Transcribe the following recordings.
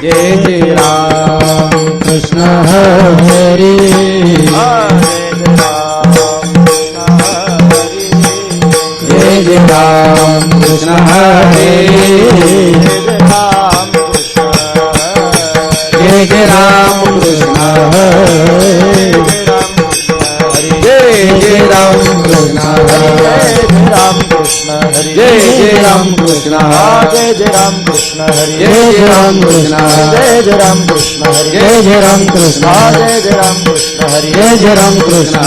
जय जय राम कृष्ण हरे जय जय राम कृष्ण हरे जय जय राम कृष्ण हरे जय जय राम कृष्ण हरे जय जय राम कृष्ण हरे जय जय राम कृष्ण हरे जय जय राम कृष्ण हरे जय जय राम कृष्ण हरे जय जय राम कृष्ण हरे जय जय राम कृष्ण हरे जय जय राम कृष्ण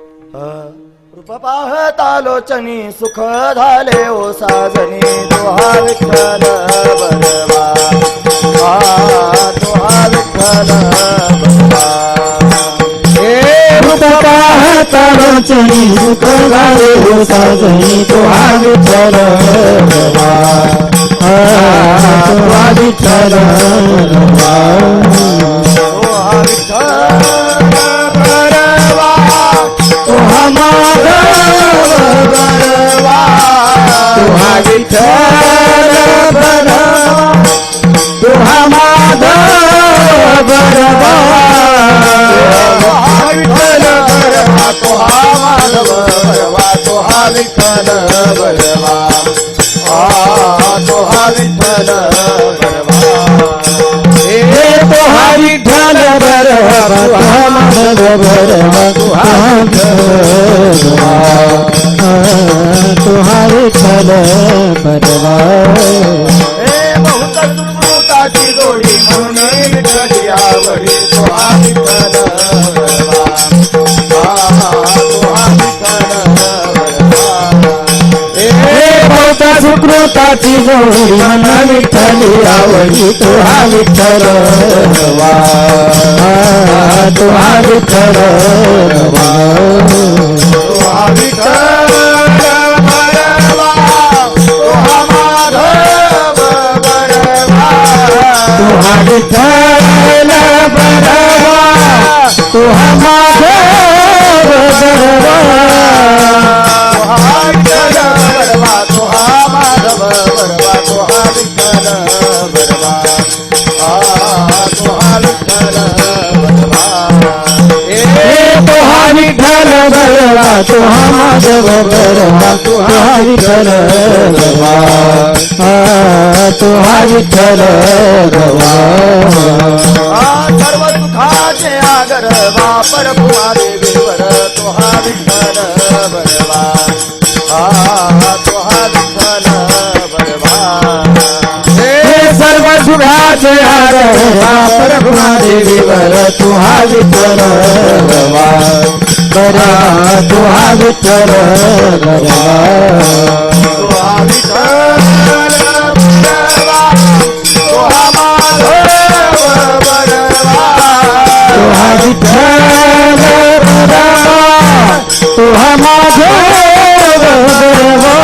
रूप पाहता लोचनी सुख झाले ओ साजनी तुहा विठ्ठल बरवा तुहा विठ्ठल बरवा रूप पाहता लोचनी सुख झाले हो साजनी तुहा विठ्ठल बरवा तुहा विठ्ठल बरवा तुहा विठ्ठल बरवा तुहा माधव बरवा तुहा विठ्ठल बरवा तुहा माधव बरवा विठ्ठल बरवा तुहा माधव बरवा तुहा विठ्ठल बरवा तुहा विठ्ठल बरवा हे तुहा विठ्ठल बरवा तुहा माधव बरवा तुहा विठ्ठल बरवा हे बहुत सुकृताची जोडी म्हणून विठ्ठली आवडी तुहा विठ्ठल बरवा तुहा विठ्ठल बरवा हे बहुत सुकृताची जोडी मन विठ्ठली आवडी तुहा विठ्ठल बरवा तुहा विठ्ठल बरवा तुहा विठ्ठल बरवा तुहा माधव बरवा तुहा विठ्ठल बरवा तुहा माधव बरवा तुहा विठ्ठल बरवा तुहा माधव बरवा तुहा विठ्ठल बरवा तुहा विठ्ठल बरवा हे तुहा विठ्ठल बरवा तुहा माधव बरवा तुहा विठ्ठल बरवा तुहा विठ्ठल बरवा सर्व सुखाचे आगर वापर भुवा देवीवर तुहा विठ्ठल बरवा तुहा विठ्ठल बरवा हे सर्व सुखाचे आगर वापर भुवा देवीवर तुहा विठ्ठल बरवा तुहा विठ्ठल बरवा तुहा विठ्ठल बरवा तुहा माधव बरवा तुहा विठ्ठल बरवा तुहा माधव बरवा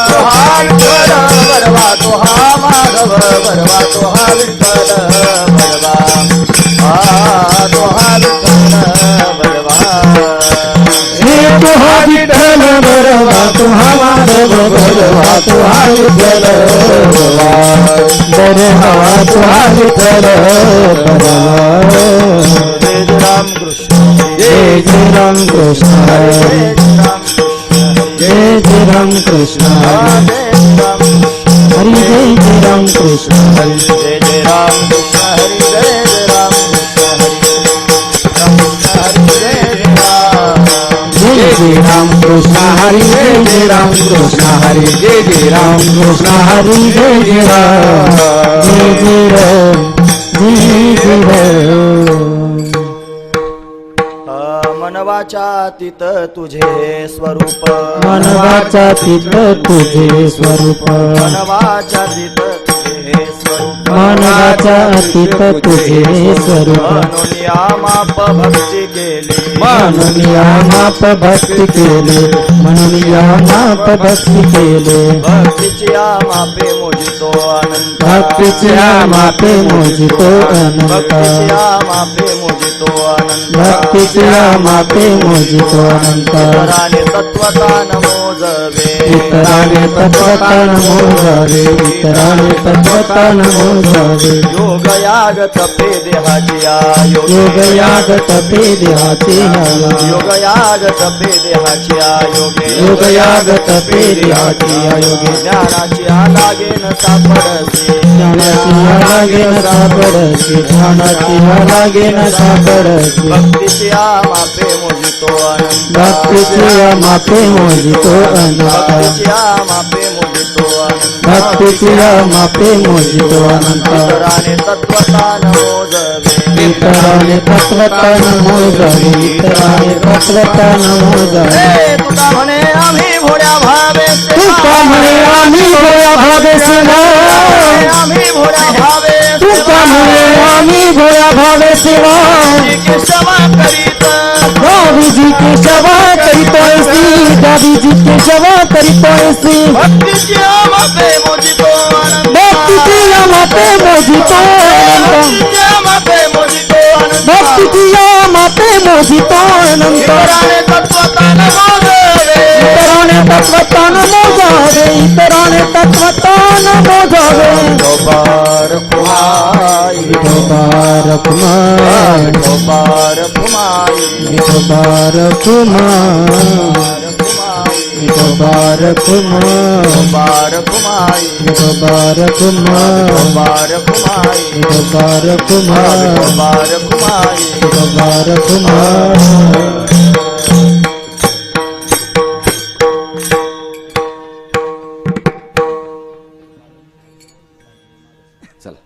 तुहा विठ्ठल बरवा तुहा माधव बरवा तुहा विठ्ठल बरवा तुहा विठ्ठल बरवा हे तुहा विठ्ठल बरवा तुहा माधव बरवा तुहा विठ्ठल बरवा तुहा विठ्ठल बरवा जय राम कृष्ण जय जय राम कृष्ण हरे जय जय राम कृष्ण हरे हरि जय जय राम कृष्ण हरे जय जय राम कृष्ण हरि जय जय राम कृष्ण हरि राम कृष्ण हरि जय जय राम कृष्ण हरि जय जय राम कृष्ण हरे जय जय राम कृष्ण हरे जय जय राम जय जय राम मनवाचातीत तुझे स्वरूप मनवाचातीत तुझे स्वरूप मनवाचातीत तुझे स्वरूप मानवाचा अतीत तुझे स्वरूप म्हणून या माप भक्ती केली म्हणून या माप भक्ती केले म्हणून या माप भक्ती केले भक्तीची या मापे मोजितो अनंत भक्तीच्या मापे मोजितो अनंत भक्तीची या मापे मोजितो अनंत भक्तीच्या मापे मोजितो अनंत इतराने तत्वतान मोजवे इतराने तत्वतान मोजावे इतराने तत्वतान मोजावे योग याग तपे देहाची योग आयोगे याग तपे देहाचे आयोगे योग याग तपे देहाची आयोगे योग याग तपे देहाचे आयोगे ज्ञानाची आलागे न सापडसे ज्ञानाची लागे न सापडसी ज्ञानाची लागे न सापडसी भक्तीची या मापे मोजितो अनंत भक्तीच्या मापे मोजितो अनंत भक्तीची या मापे मोजितो अनंत भक्तीच्या मापे मोजितो अनंत इतराने तत्वतान मोजवे इतराने तत्वतान मोजावे इतराने तत्वतान मोजावे हे तुका म्हणे आम्ही भोळ्या भावे तुका म्हणे आम्ही भोळ्या भावे सेवा आम्ही भोळ्या भावे तुका म्हणे आम्ही भोळ्या भावे सेवा क्षमा करीत दावीजी के सेवा करीतोयसी दावीजी के सेवा करीतोयसी भक्तीची या मापे मोजितो अनंत भक्तीच्या मापे मोजितो अनंत भक्तीची या मापे मोजितो अनंत भक्तीच्या मापे मोजितो अनंत इतराने तत्वतान मोजवे इतराने तत्वतान मोजावे इतराने तत्वतान मोजावे ढोबार कुमाई विठोबार कुमार ढोबार कुमाई विठोबार कुमार विठोबार कुमार ढोबार कुमाई विठोबार कुमार ढोबार कुमाई विठोबार कुमार ढोबार कुमाई विठोबार कुमार चला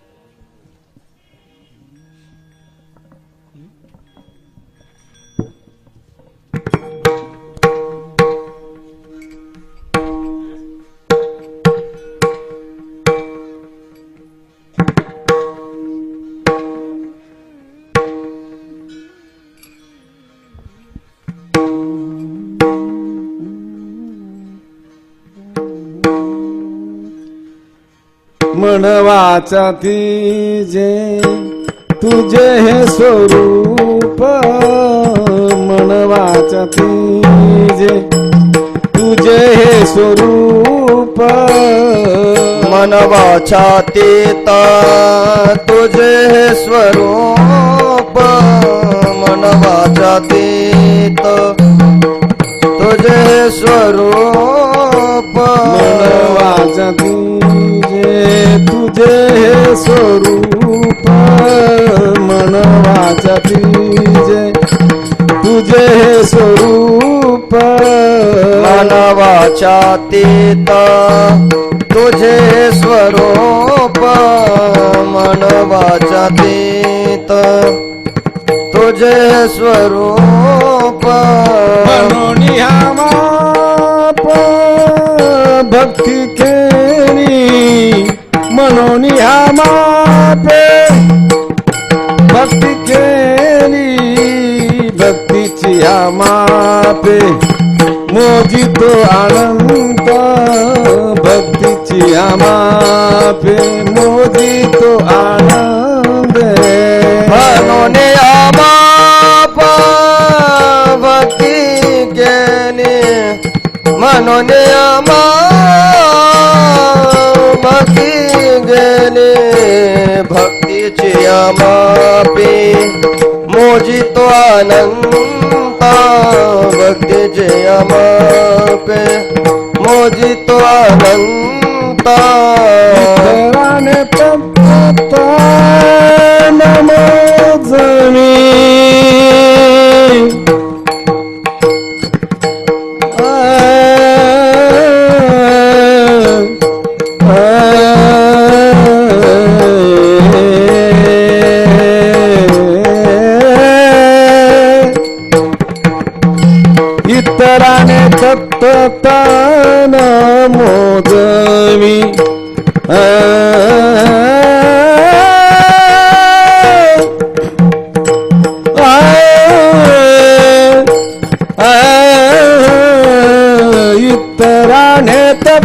मनवाचा तिजे तुझे हे स्वरूप मनवाचा तिजे तुझे हे स्वरूप मनवाच्या तीत तुझे हे स्वरूप मनवाच्या तीत तुझे हे स्वरूप मनवाचा तिजे तुझे हे स्वरूप मनवाचा तिजे तुझे हे स्वरूप मानवाच्या तीत तुझे स्वरूप मानवाच्या तीत तुझे स्वरूप म्हणून ह्या माप भक्ती केली म्हणून ह्या मापे भक्ती केली भक्तीची ह्या मापे मोजितो अनंत भक्तीची ह्या मापे मोजितो आनंद म्हणून माप भक्ती केली म्हणून भक्ती गेले भक्तीची मापे मोजितो अनंत भक्तीची मापे मोजितो अनंत इतराने तत्वतान मोजवी इतराने तत्वतान मोजवी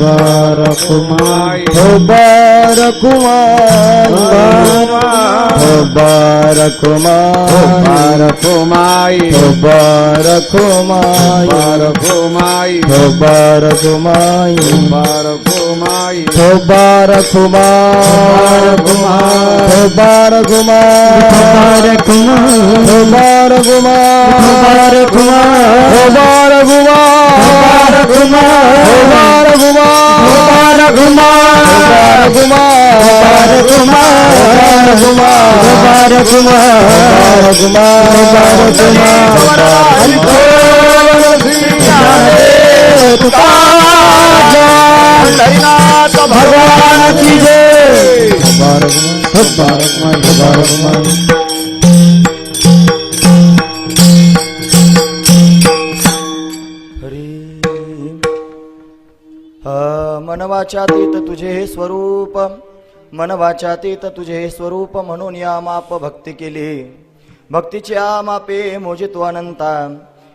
बारकुमाई हो बारकुमाई हो बारकुमाई बारकुमाई हो बारकुमाई बारकुमाई हो बारकुमाई बारकुमाई हो बारकुमाई हो बारकुमाई हो बारकुमाई हो भगवान की जय। हरी मन वाचातीत तुझे हे स्वरूप, मन वाचातीत तुझे हे स्वरूप, म्हणून या माप भक्ती केली. भक्तीच्या मापे मोजितो अनंता,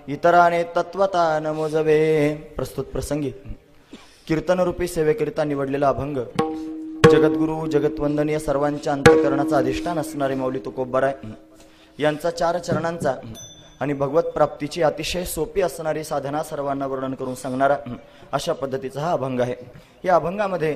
इतराने तत्वता न मोजवे. प्रस्तुत प्रसंगी कीर्तनरूपी सेवेकरिता निवडलेला अभंग जगद्गुरु जगतवंदनीय सर्वांच्या अंतःकरणाचा अधिष्ठान असणारे माऊली तुकोबाराय यांचा 4 चरणांचा आणि भगवत प्राप्तीची अतिशय सोपी असणारी साधना सर्वांना वर्णन करून सांगणारा अशा पद्धतीचा हा अभंग आहे. या अभंगामध्ये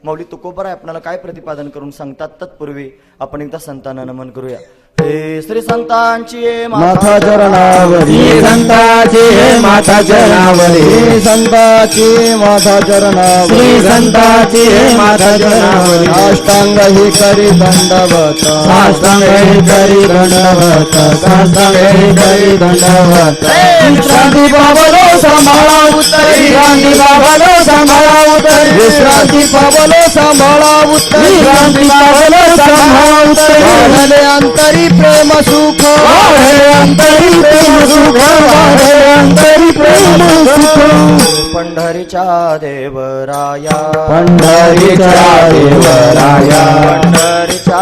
माऊली तुकोबाराय आपल्याला काय प्रतिपादन करून सांगतात तत्पूर्वी आपण एकदा संतांना नमन करूया. हे श्री संतांची माथा चरणावरी संताची माथा चरणावरी संताची माथा चरणावरी संताची माथा चरणावरी साष्टांग ही करी दंडवत साष्टांग ही करी दंडवत साष्टांग ही करी दंडवत विश्रांती पावलो सांभाळा उत्तरी विश्रांती पावलो सांभाळा उत्तरी विश्रांती पावलो सांभाळा उत्तरी विश्रांती पावलो सांभाळा उत्तरी वाढले अंतरी प्रेम सुख वाढले अंतरी प्रेम सुख वाढले अंतरी प्रेम सुख पंढरीच्या देवराया पंढरीच्या देवराया पंढरीच्या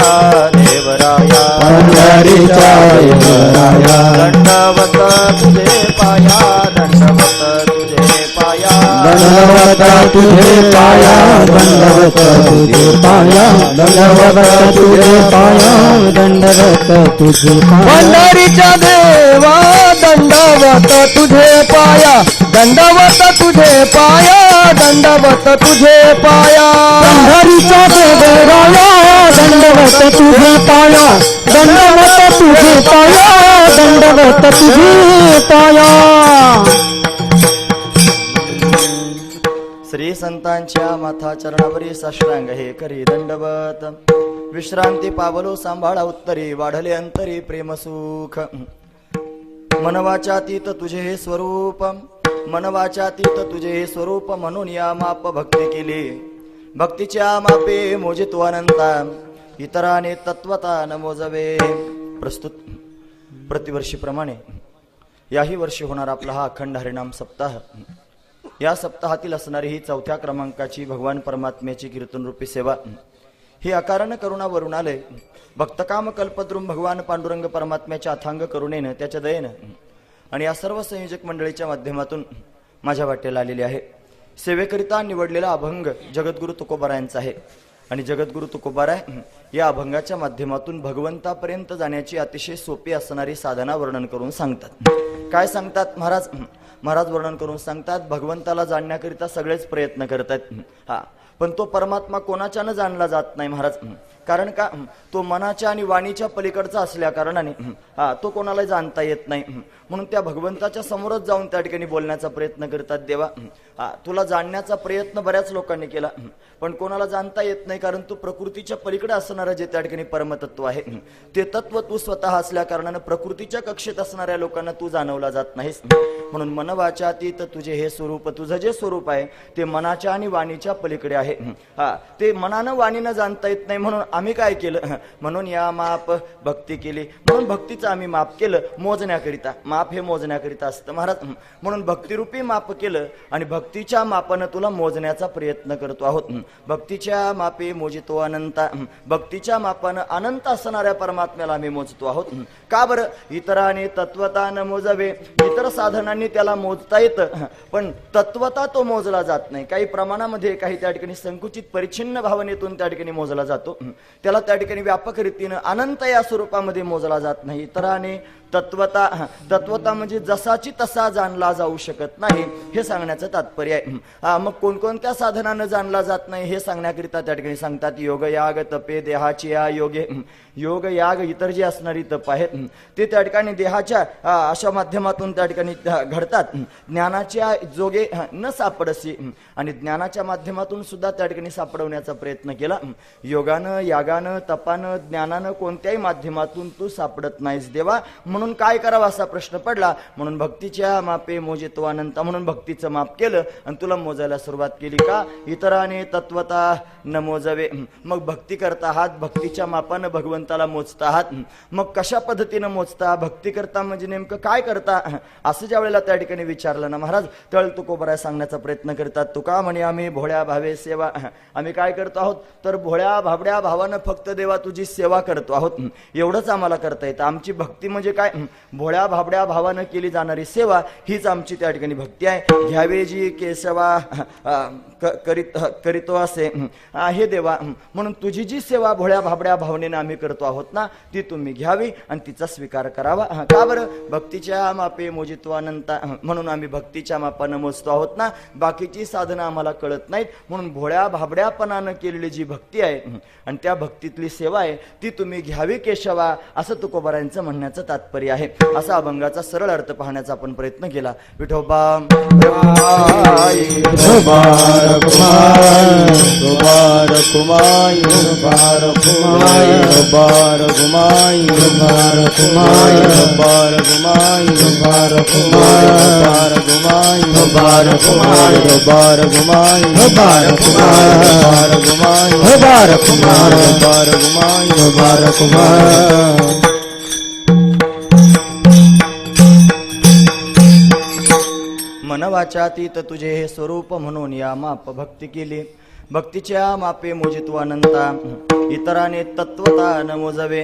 देवराया पंढरीच्या देवराया दंडवत तुझे पाया दंडवत तुझे पाया दंडवत तुझे पाया दंडवत तुझे पाया दंडवत तुझे पाया दंडवत तुझे पाया पंढरीच्या देवा दंडवत तुझे पाया दंडवत तुझे पाया दंडवत तुझे पाया पंढरीच्या देवराया दंडवत तुझे पाया दंडवत तुझे पाया दंडवत तुझे पाया. श्री संतांच्या माथा चरणावरी साष्टांग हे करी दंडवत विश्रांती पावलो सांभाळा उत्तरी वाढले अंतरी प्रेम सुख. मनवाचातीत तुझे हे स्वरूप, मनवाचातीत तुझे हे स्वरूप, म्हणून या माप भक्ती केली. भक्तीच्या मापे मोजितो अनंता, इतराने तत्वता न मोजवे. प्रस्तुत प्रतिवर्षीप्रमाणे याही वर्षी होणार आपला हा अखंड हरिनाम सप्ताह. या सप्ताहातील असणारी ही 4थ्या क्रमांकाची भगवान परमात्म्याची कीर्तनरूपी सेवा ही अकारण करुणावरून आले भक्तकाम कल्पद्रुम भगवान पांडुरंग परमात्म्याच्या अथांग करुणेनं त्याच्या दयेनं आणि या सर्व संयोजक मंडळीच्या माध्यमातून माझ्या वाटेला आलेली आहे. सेवेकरिता निवडलेला अभंग जगद्गुरु तुकोबारायांचा आहे आणि जगद्गुरु तुकोबाराय या अभंगाच्या माध्यमातून भगवंतापर्यंत जाण्याची अतिशय सोपी असणारी साधना वर्णन करून सांगतात. काय सांगतात महाराज? महाराज वर्णन करून सांगतात भगवंताला जाणण्याकरिता सगळेच प्रयत्न करतात हा, पण तो परमात्मा कोणाच्यानं जाणला जात नाही महाराज. कारण का? तो मनाच्या आणि वाणीच्या पलीकडचा असल्या कारणाने तो कोणाला जाणता येत नाही. म्हणून त्या भगवंताच्या समोरच जाऊन त्या ठिकाणी बोलण्याचा प्रयत्न करतात. देवा तुला जाणण्याचा प्रयत्न बऱ्याच लोकांनी केला, पण कोणाला जाणता येत नाही. कारण तू प्रकृतीच्या पलीकडे असणारं जे त्या ठिकाणी परमतत्व आहे ते तत्व तू स्वतः असल्या कारणाने प्रकृतीच्या कक्षेत असणाऱ्या लोकांना तू जाणवला जात नाहीस. म्हणून मन वाचातीत तुझे हे स्वरूप, तुझं जे स्वरूप आहे ते मनाच्या आणि वाणीच्या पलीकडे आहे. ते मनानं वाणीनं जाणता येत नाही. म्हणून आम्ही काय केलं म्हणून या माप भक्ती केली, म्हणून भक्तीचं आम्ही माप केलं मोजण्याकरिता. माप हे मोजण्याकरिता असतं महाराज. म्हणून भक्तिरूपी माप केलं आणि भक्तीच्या मापानं तुला मोजण्याचा प्रयत्न करतो आहोत. भक्तीच्या मापे मोजितो अनंता. भक्तीच्या मापानं अनंत असणाऱ्या परमात्म्याला आम्ही मोजतो आहोत. का बरं? इतराने तत्वता न मोजावे. इतर साधनांनी त्याला मोजता येतं, पण तत्वता तो मोजला जात नाही. काही प्रमाणामध्ये, काही त्या ठिकाणी संकुचित परिच्छिन्न भावनेतून त्या ठिकाणी मोजला जातो. त्याला त्या ठिकाणी व्यापक रीतीनं अनंत या स्वरूपामध्ये मोजला जात नाही. इतराने तत्वता म्हणजे जसाची तसा जाणला जाऊ शकत नाही हे सांगण्याचं तात्पर्य आहे. मग कोणकोणत्या साधनानं जाणला जात नाही हे सांगण्याकरिता त्या ठिकाणी सांगतात योग याग तपे देहाची या योगे. योग याग इतर जी असणारी तप आहेत ते त्या ठिकाणी देहाच्या अशा माध्यमातून त्या ठिकाणी घडतात. ज्ञानाच्या जोगे न सापडसी आणि ज्ञानाच्या माध्यमातून सुद्धा त्या ठिकाणी सापडवण्याचा प्रयत्न केला. योगानं यागानं तपानं ज्ञानानं कोणत्याही माध्यमातून तू सापडत नाहीस देवा, म्हणून काय करावं असा प्रश्न पडला. म्हणून भक्तीच्या मापे मोजितो अनंत. म्हणून भक्तीचं माप केलं आणि तुला मोजायला सुरुवात केली. का? इतराने तत्वता न मोजावे. मग भक्ती करता आहात, भक्तीच्या मापानं भगवंताला मोजता आहात. मग कशा पद्धतीनं मोजता? भक्ती करता म्हणजे नेमकं काय करता असं ज्या वेळेला त्या ठिकाणी विचारलं ना महाराज, तळ तुकोबराय सांगण्याचा प्रयत्न करतात. तुका म्हणे आम्ही भोळ्या भावे सेवा. आम्ही काय करतो आहोत तर भोळ्या भाबड्या भावानं फक्त देवा तुझी सेवा करतो आहोत, एवढंच आम्हाला करता येतं. आमची भक्ती म्हणजे काय? भोळ्या भाबड्या भावानं केली जाणारी सेवा हीच आमची त्या ठिकाणी भक्ती आहे. घ्यावे जी केशवा करीतो असे हे देवा, म्हणून तुझी जी सेवा भोळ्या भाबड्या भावनेनं आम्ही करतो आहोत ना ती तुम्ही घ्यावी आणि तिचा स्वीकार करावा. का बरं? भक्तीच्या मापे मोजितो अनंत. म्हणून आम्ही भक्तीच्या मापानं मोजतो आहोत ना, बाकीची साधनं आम्हाला कळत नाहीत. म्हणून भोळ्या भाबड्यापणानं केलेली जी भक्ती आहे आणि त्या भक्तीतली सेवा आहे ती तुम्ही घ्यावी केशवा, असं तुकोबारायांचं म्हणण्याचं तात्पर्य आहे. असा अभंगाचा सरळ अर्थ पाहण्याचा आपण प्रयत्न केला. विठोबा मनवाचातीत तुझे हे स्वरूप म्हणून या माप भक्ती केली. भक्तीच्या मापे मोजितो अनंता. इतराने तत्वता न मोजावे.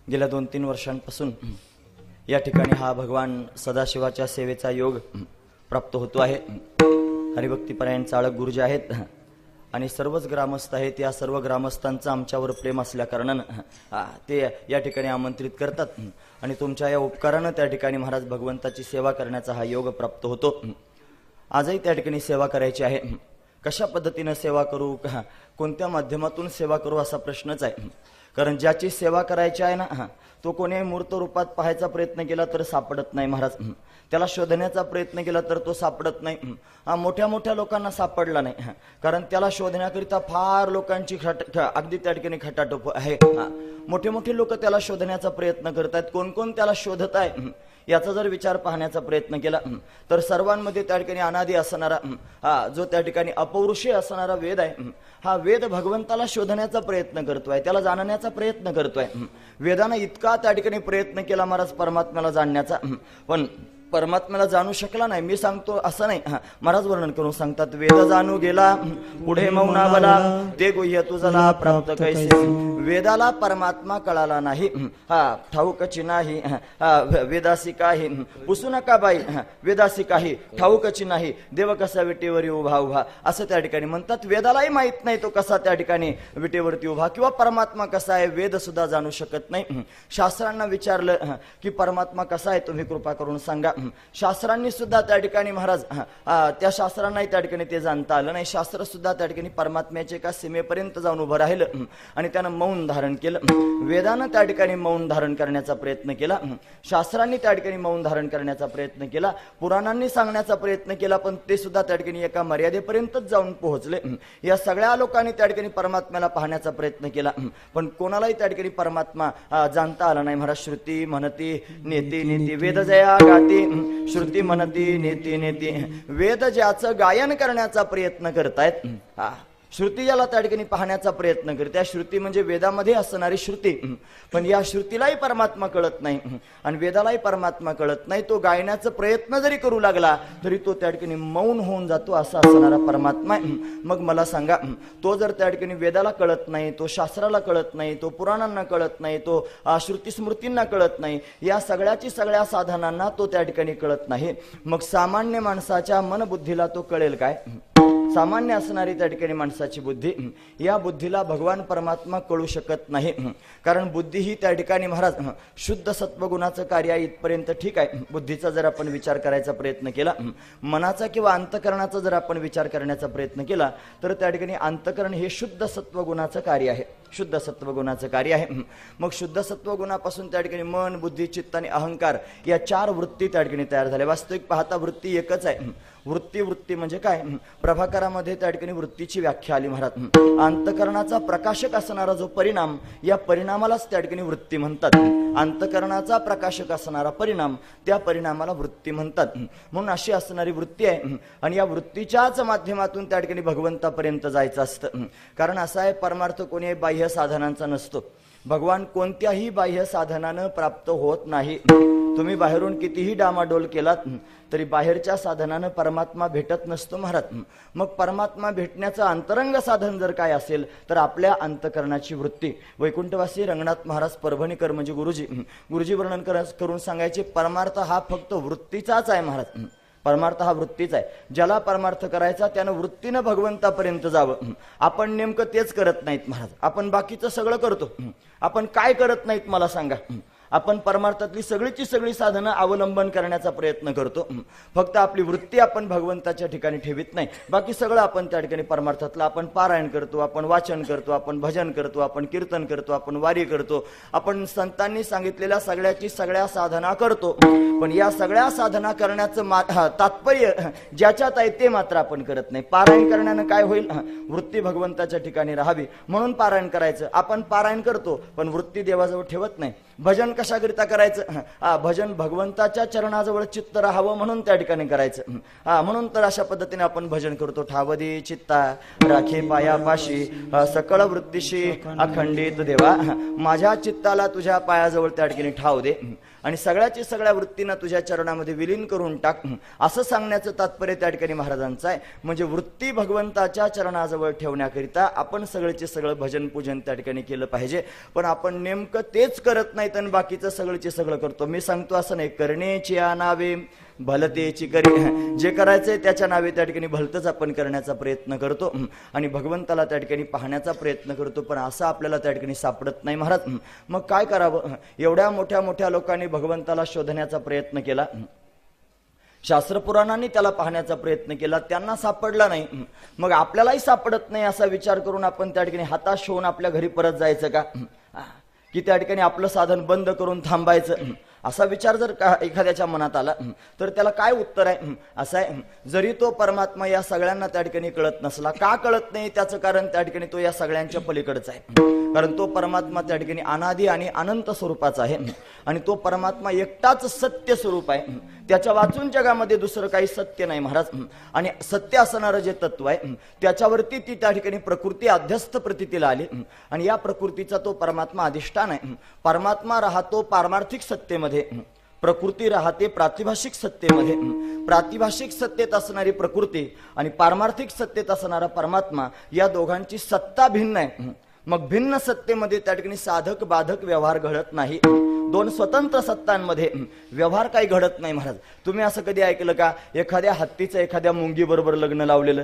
गेल्या 2-3 वर्षांपासून या ठिकाणी हा भगवान सदाशिवाच्या सेवेचा योग प्राप्त होतो आहे. हरिभक्तीपरायण चाळक गुरुजी आहेत आणि सर्वच ग्रामस्थ आहेत. या सर्व ग्रामस्थांचं आमच्यावर प्रेम असल्या कारणानं ते या ठिकाणी आमंत्रित करतात आणि तुमच्या या उपकारानं त्या ठिकाणी महाराज भगवंताची सेवा करण्याचा हा योग प्राप्त होतो. आजही त्या ठिकाणी सेवा करायची आहे. कशा पद्धतीनं सेवा करू, कोणत्या माध्यमातून सेवा करू असा प्रश्नच आहे. कारण ज्याची सेवा करायची आहे ना तो कोणीही मूर्त रूपात पाहायचा प्रयत्न केला तर सापडत नाही महाराज. त्याला शोधण्याचा प्रयत्न केला तर तो सापडत नाही. मोठ्या मोठ्या लोकांना सापडला नाही, कारण त्याला शोधण्याकरिता फार लोकांची अगदी त्या ठिकाणी खटाटोप आहे. मोठे मोठे लोक त्याला शोधण्याचा प्रयत्न करत आहेत. कोण कोण त्याला शोधत आहे याचा जर विचार पाहण्याचा प्रयत्न केला तर सर्वांमध्ये त्या ठिकाणी अनादी असणारा जो त्या ठिकाणी अपौरुषीय असणारा वेद आहे, हा वेद भगवंताला शोधण्याचा प्रयत्न करतोय, त्याला जाणण्याचा प्रयत्न करतोय. वेदानं इतका त्या ठिकाणी प्रयत्न केला महाराज परमात्म्याला जाणण्याचा, पण परमात्म्याला जाणू शकला नाही. मी सांगतो असं नाही, महाराज वर्णन करून सांगतात. वेद जाणू गेला पुढे मौनावला ते गुह्य तुझला प्राप्त कैसे. वेदाला परमात्मा कळाला नाही, ठाऊकची नाही. वेदासी काही पुसू नका बाई, वेदासी काही ठाऊकची नाही. देव कसा विटेवर उभा उभा असं त्या ठिकाणी म्हणतात. वेदालाही माहित नाही तो कसा त्या ठिकाणी विटेवरती उभा, किंवा परमात्मा कसा आहे वेद सुद्धा जाणू शकत नाही. शास्त्रांना विचारलं की परमात्मा कसा आहे तुम्ही कृपा करून सांगा. शास्त्रांनी सुद्धा त्या ठिकाणी महाराज त्या शास्त्रांनाही त्या ठिकाणी ते जाणता आलं नाही. शास्त्र सुद्धा त्या ठिकाणी परमात्म्याच्या एका सीमेपर्यंत जाऊन उभं राहिलं आणि त्यानं मौन धारण केलं. वेदानं त्या ठिकाणी मौन धारण करण्याचा प्रयत्न केला, शास्त्रांनी त्या ठिकाणी मौन धारण करण्याचा प्रयत्न केला, पुराणांनी सांगण्याचा प्रयत्न केला, पण ते सुद्धा त्या ठिकाणी एका मर्यादेपर्यंतच जाऊन पोहोचले. या सगळ्या लोकांनी त्या ठिकाणी परमात्म्याला पाहण्याचा प्रयत्न केला, पण कोणालाही त्या ठिकाणी परमात्मा जाणता आला नाही. महाराज श्रुती म्हणती नेती नेती वेद जया गाती, श्रुती म्हणती नेती नेती. वेद ज्याचं गायन करण्याचा प्रयत्न करतायत, श्रुती ज्याला त्या ठिकाणी पाहण्याचा प्रयत्न करते, त्या श्रुती म्हणजे वेदामध्ये असणारी श्रुती, पण या श्रुतीलाही परमात्मा कळत नाही आणि वेदालाही परमात्मा कळत नाही. तो गायण्याचा प्रयत्न जरी करू लागला तरी तो त्या ठिकाणी मौन होऊन जातो, असा असणारा परमात्मा आहे. मग मला सांगा, तो जर त्या ठिकाणी वेदाला कळत नाही, तो शास्त्राला कळत नाही, तो पुराणांना कळत नाही, तो श्रुती स्मृतींना कळत नाही, या सगळ्या साधनांना तो त्या ठिकाणी कळत नाही, मग सामान्य माणसाच्या मनबुद्धीला तो कळेल काय? सामान्य असणारी त्या ठिकाणी माणसाची बुद्धी, या बुद्धीला भगवान परमात्मा कळू शकत नाही. कारण बुद्धी ही त्या ठिकाणी महाराज शुद्ध सत्वगुणाचं कार्य आहे इथपर्यंत ठीक आहे. बुद्धीचा जर आपण विचार करायचा प्रयत्न केला, मनाचा किंवा अंतकरणाचा जर आपण विचार करण्याचा प्रयत्न केला, तर त्या ठिकाणी अंतकरण हे शुद्ध सत्वगुणाचं कार्य आहे, शुद्ध सत्वगुणाचं कार्य आहे. मग शुद्ध सत्वगुणापासून त्या ठिकाणी मन, बुद्धी, चित्त आणि अहंकार या 4 वृत्ती त्या ठिकाणी तयार झाल्या. वास्तविक पाहता वृत्ती एकच आहे. वृत्ती म्हणजे काय? प्रभाकरामध्ये त्या ठिकाणी वृत्तीची व्याख्या आली महाराज. अंतकरणाचा प्रकाशक असणारा जो परिणाम, या परिणामालाच त्या ठिकाणी वृत्ती म्हणतात. अंतकरणाचा प्रकाशक असणारा परिणाम, त्या परिणामाला वृत्ती म्हणतात. म्हणून अशी असणारी वृत्ती आहे आणि या वृत्तीच्याच माध्यमातून त्या ठिकाणी भगवंतापर्यंत जायचं असतं. कारण असा आहे, परमार्थ कोणी बाह्य साधनांचा नसतो. भगवान कोणत्याही बाह्य साधनानं प्राप्त होत नाही. तुम्ही बाहेरून कितीही डामाडोल केलात तरी बाहेरच्या साधनानं परमात्मा भेटत नसतो महाराज. मग परमात्मा भेटण्याचं अंतरंग साधन जर काय असेल तर आपल्या अंतकरणाची वृत्ती. वैकुंठवासी रंगनाथ महाराज परभणीकर म्हणजे गुरुजी वर्णन करून सांगायचे, परमार्थ हा फक्त वृत्तीचाच आहे महाराज. परमार्थ हा वृत्तीचा आहे. ज्याला परमार्थ करायचा त्यानं वृत्तीनं भगवंतापर्यंत जावं. आपण नेमकं तेच करत नाहीत महाराज. आपण बाकीचं सगळं करतो. आपण काय करत नाहीत मला सांगा? आपण परमार्थातली सगळी साधनं अवलंबन करण्याचा प्रयत्न करतो. फक्त आपली वृत्ती आपण भगवंताच्या ठिकाणी ठेवीत नाही. बाकी सगळं आपण त्या ठिकाणी परमार्थातलं आपण पारायण करतो, आपण वाचन करतो, आपण भजन करतो, आपण कीर्तन करतो, आपण वारी करतो, आपण संतांनी सांगितलेल्या सगळ्या साधना करतो. पण या सगळ्या साधना करण्याचं तात्पर्य ज्याच्यात आहे ते मात्र आपण करत नाही. पारायण करण्यानं काय होईल? वृत्ती भगवंताच्या ठिकाणी राहावी म्हणून पारायण करायचं. आपण पारायण करतो पण वृत्ती देवाजवळ ठेवत नाही. भजन कशाकरिता करायचं? भजन भगवंताच्या चरणाजवळ चित्त राहावं म्हणून त्या ठिकाणी करायचं. म्हणून तर अशा पद्धतीने आपण भजन करतो. ठावदी चित्ता राखे पायापाशी सकळ वृत्तीशी अखंडित देवा, माझ्या चित्ताला तुझ्या पायाजवळ त्या ठिकाणी ठाव दे आणि सगळ्या वृत्तींना तुझ्या चरणामध्ये विलीन करून टाक, असं सांगण्याचं तात्पर्य त्या ठिकाणी महाराजांचं आहे. म्हणजे वृत्ती भगवंताच्या चरणाजवळ ठेवण्याकरिता आपण सगळं भजन पूजन त्या ठिकाणी केलं पाहिजे. पण आपण नेमकं तेच करत नाही तर बाकीचं सगळं करतो. मी सांगतो असं नाही, करण्याची नावे भलतेची करी, जे करायचंय त्याच्या नावे त्या ठिकाणी भलतच आपण करण्याचा प्रयत्न करतो आणि भगवंताला त्या ठिकाणी पाहण्याचा प्रयत्न करतो. पण असं आपल्याला त्या ठिकाणी सापडत नाही महाराज. मग काय करावं? एवढ्या मोठ्या लोकांनी भगवंताला शोधण्याचा प्रयत्न केला, शास्त्रपुराणांनी त्याला पाहण्याचा प्रयत्न केला, त्यांना सापडला नाही. मग आपल्यालाही सापडत नाही असा विचार करून आपण त्या ठिकाणी हताश होऊन आपल्या घरी परत जायचं का? की त्या ठिकाणी आपलं साधन बंद करून थांबायचं? असा विचार जर एखाद्याच्या मनात आला तर त्याला काय उत्तर आहे? असं आहे, जरी तो परमात्मा या सगळ्यांना त्या ठिकाणी कळत नसला, का कळत नाही त्याचं कारण त्या ठिकाणी तो या सगळ्यांच्या पलीकडचा आहे. कारण तो परमात्मा त्या ठिकाणी अनादी आणि अनंत स्वरूपाचा आहे आणि तो परमात्मा एकटाच सत्य स्वरूप आहे. त्याच्या वाचून जगामध्ये दुसरं काही सत्य नाही महाराज. आणि सत्य असणारं जे तत्व आहे त्याच्यावरती ती त्या ठिकाणी प्रकृती अध्यस्थ प्रतीला आली आणि या प्रकृतीचा तो परमात्मा अधिष्ठान आहे. परमात्मा राहतो पारमार्थिक सत्तेमध्ये, प्रकृती राहते प्रातिभाषिक सत्तेमध्ये. प्रातिभाषिक सत्तेत असणारी प्रकृती आणि पारमार्थिक सत्तेत असणारा परमात्मा, या दोघांची सत्ता भिन्न आहे. मग भिन्न सत्तेमध्ये त्या ठिकाणी साधक बाधक व्यवहार घडत नाही. दोन स्वतंत्र सत्तांमध्ये व्यवहार काही घडत नाही महाराज. तुम्ही असं कधी ऐकलं का एखाद्या हत्तीचं एखाद्या मुंगी बरोबर लग्न लावलेलं?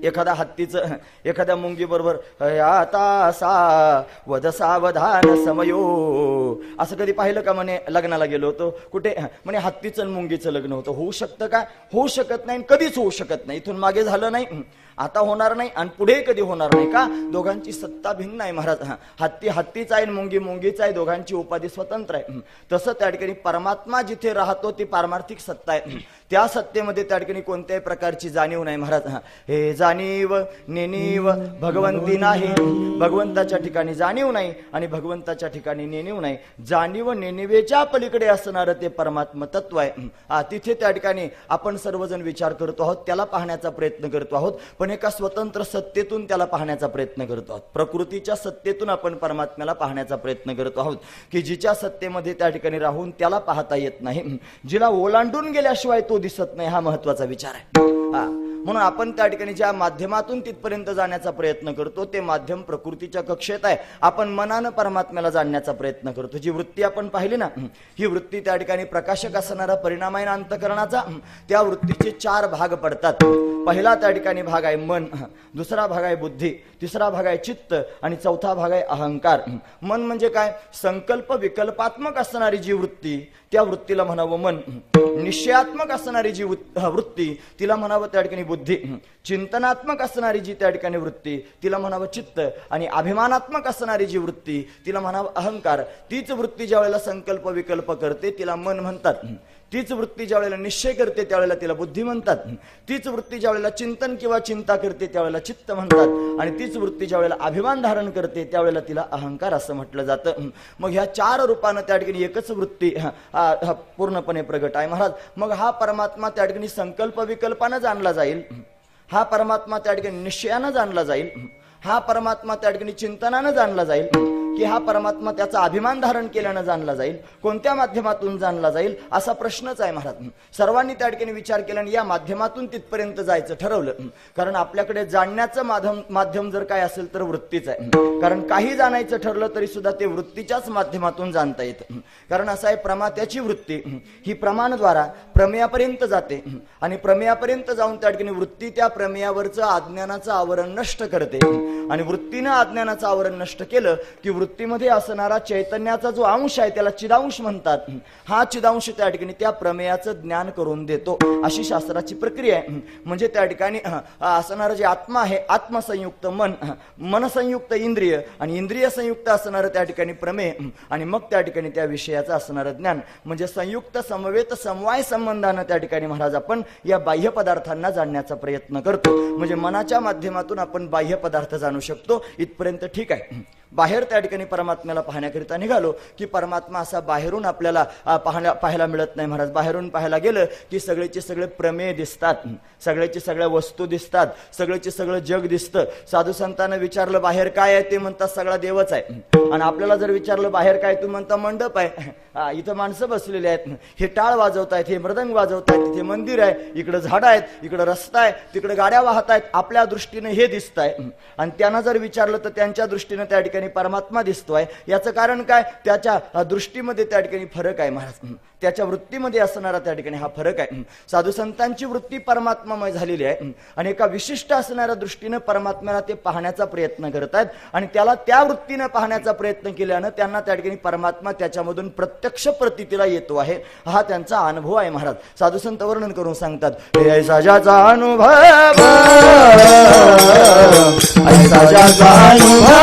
एखाद्या हत्तीचं एखाद्या मुंगी बरोबर आता सा वद सावधान समयो, असं कधी पाहिलं का? म्हणे लग्नाला गेलो होतो कुठे, म्हणे हत्तीचं आणि मुंगीचं लग्न होतं. होऊ शकतं का? होऊ शकत नाही, कधीच होऊ शकत नाही. इथून मागे झालं नाही, आता होणार नाही आणि पुढे कधी होणार नाही. का? दोघांची सत्ता भिन्न आहे महाराज. हत्ती हत्तीचा आहे, मुंगी मुंगीचा आहे, दोघांची उपाधी स्वतंत्र आहे. तसं त्या ठिकाणी परमात्मा जिथे राहतो ती पारमार्थिक सत्ता आहे. त्या सत्तेमध्ये त्या ठिकाणी कोणत्याही प्रकारची जाणीव नाही महाराज. हे जाणीव नेणीव भगवंती नाही. भगवंताच्या ठिकाणी जाणीव नाही आणि भगवंताच्या ठिकाणी नेणीव नाही. जाणीव नेणीवेच्या पलीकडे असणारं ते परमात्मा तत्व आहे. तिथे त्या ठिकाणी आपण सर्वजण विचार करतो आहोत, त्याला पाहण्याचा प्रयत्न करतो आहोत. पण आपण एका स्वतंत्र सत्तेतून त्याला पाहण्याचा प्रयत्न करतो आहोत. प्रकृतीच्या सत्तेतून आपण परमात्म्याला पाहण्याचा प्रयत्न करतो आहोत की जिच्या सत्तेमध्ये त्या ठिकाणी राहून त्याला पाहता येत नाही, जिला ओलांडून गेल्याशिवाय तो दिसत नाही, हा महत्वाचा विचार आहे. म्हणून आपण त्या ठिकाणी ज्या माध्यमातून तिथपर्यंत जाण्याचा प्रयत्न करतो ते माध्यम प्रकृतीच्या कक्षेत आहे. आपण मनानं परमात्म्याला जाणण्याचा प्रयत्न करतो. जी वृत्ती आपण पाहिली ना, ही वृत्ती त्या ठिकाणी प्रकाशक असणारा परिणाम आहे ना अंतःकरणाचा. त्या वृत्तीचे 4 भाग पडतात. पहिला त्या ठिकाणी भाग आहे मन, दुसरा भाग आहे बुद्धी, तिसरा भाग आहे चित्त आणि चौथा भाग आहे अहंकार. मन म्हणजे काय? संकल्प विकल्पात्मक असणारी जी वृत्ती त्या वृत्तीला म्हणावं मन. निश्चयात्मक असणारी जी वृत्ती तिला म्हणावं त्या ठिकाणी बुद्धी. चिंतनात्मक असणारी जी त्या ठिकाणी वृत्ती तिला म्हणावं चित्त. आणि अभिमानात्मक असणारी जी वृत्ती तिला म्हणावं अहंकार. तीच वृत्ती ज्या वेळेला संकल्प विकल्प करते तिला मन म्हणतात. तीच वृत्ती ज्या वेळेला निश्चय करते त्यावेळेला तिला बुद्धी म्हणतात. तीच वृत्ती ज्या वेळेला चिंतन किंवा चिंता करते त्यावेळेला चित्त म्हणतात. आणि तीच वृत्ती ज्या वेळेला अभिमान धारण करते त्यावेळेला तिला अहंकार असं म्हटलं जातं. मग ह्या 4 रूपानं त्या ठिकाणी एकच वृत्ती पूर्णपणे प्रगट आहे महाराज. मग हा परमात्मा त्या ठिकाणी संकल्प विकल्पानं जाणला जाईल, हा परमात्मा त्या ठिकाणी निश्चयानं जाणला जाईल, हा परमात्मा त्या ठिकाणी चिंतनानं जाणला जाईल, की हा परमात्मा त्याचा अभिमान धारण केल्यानं जाणला जाईल, कोणत्या माध्यमातून जाणला जाईल असा प्रश्नच आहे महाराज. सर्वांनी त्या ठिकाणी विचार केला आणि या माध्यमातून तिथपर्यंत जायचं ठरवलं. कारण आपल्याकडे जाणण्याचं माध्यम जर काय असेल तर वृत्तीच आहे. कारण काही जाणायचं ठरलं तरी सुद्धा ते वृत्तीच्याच माध्यमातून जाणता येतं. कारण असं आहे, प्रमात्याची वृत्ती ही प्रमाणद्वारा प्रमेयापर्यंत जाते आणि प्रमेयापर्यंत जाऊन त्या ठिकाणी वृत्ती त्या प्रमेयावरचं अज्ञानाचं आवरण नष्ट करते. आणि वृत्तीनं अज्ञानाचं आवरण नष्ट केलं की वृत्तीमध्ये असणारा चैतन्याचा जो अंश आहे त्याला चिदांश म्हणतात. हा चिदांश त्या ठिकाणी त्या प्रमेयाचं ज्ञान करून देतो. अशी शास्त्राची प्रक्रिया आहे. म्हणजे त्या ठिकाणी असणारं जे आत्मा आहे, आत्मसंयुक्त मन, मनसंयुक्त इंद्रिय आणि इंद्रिय संयुक्त असणारं त्या ठिकाणी प्रमेय आणि मग त्या ठिकाणी त्या विषयाचं असणारं ज्ञान म्हणजे संयुक्त समवेत समवाय संबंधानं त्या ठिकाणी महाराज आपण या बाह्य पदार्थांना जाणण्याचा प्रयत्न करतो. म्हणजे मनाच्या माध्यमातून आपण बाह्य पदार्थ जाणू शकतो. इथपर्यंत ठीक आहे. बाहेर त्या ठिकाणी परमात्म्याला पाहण्याकरिता निघालो की परमात्मा असा बाहेरून आपल्याला पाहायला मिळत नाही महाराज. बाहेरून पाहायला गेलं की सगळेचे सगळे प्रमेय दिसतात, सगळ्याची सगळ्या वस्तू दिसतात, सगळेचे सगळं जग दिसतं. साधू संतांना विचारलं बाहेर काय आहे, ते म्हणतात सगळा देवच आहे. आणि आपल्याला जर विचारलं बाहेर काय, तू म्हणता मंडप आहे, इथं माणसं बसलेली आहेत, हे टाळ वाजवतायत, हे मृदंग वाजवतायत, तिथे मंदिर आहे, इकडं झाडं आहेत, इकडं रस्ता आहे, तिकडे गाड्या वाहत आहेत. आपल्या दृष्टीने हे दिसत आहे. आणि त्यांना जर विचारलं तर त्यांच्या दृष्टीने त्या ठिकाणी परमात्मा दिसतोय. याचं कारण काय? त्याच्या दृष्टीमध्ये त्या ठिकाणी फरक आहे महाराज. त्याच्या वृत्तीमध्ये असणारा त्या ठिकाणी हा फरक आहे. साधू संतांची वृत्ती परमात्मामय झालेली आहे आणि एका विशिष्ट असणाऱ्या दृष्टीने परमात्म्याला ते पाहण्याचा प्रयत्न करत आहेत. आणि त्याला त्या वृत्तीने पाहण्याचा प्रयत्न केल्यानं त्यांना त्या ठिकाणी परमात्मा त्याच्यामधून प्रत्यक्ष प्रतीतीला येतो आहे. हा त्यांचा अनुभव आहे महाराज. साधू संत वर्णन करून सांगतात, ऐसा ज्याचा अनुभव, ऐसा ज्याचा अनुभव,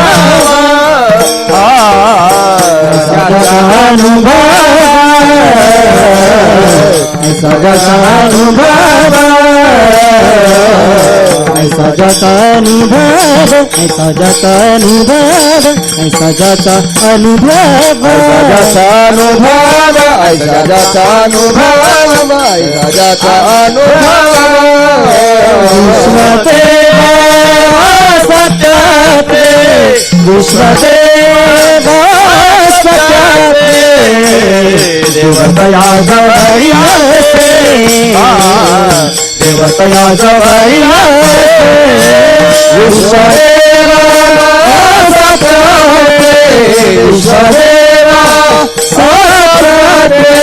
ऐसा जाता अनुभव, ऐसा जाता अनुभव, ऐसा जाता अनुभव, ऐसा जाता अनुभव, ऐसा जाता अनुभव, ऐसा जाता अनुभव, ऐसा जाता अनुभव. विश्वदेवा सत्याते, विश्वदेवा सत्याते, देवतया जवळया से, देवतया जवळया से, विश्वदेवा सत्याते, विश्वदेवा सत्याते,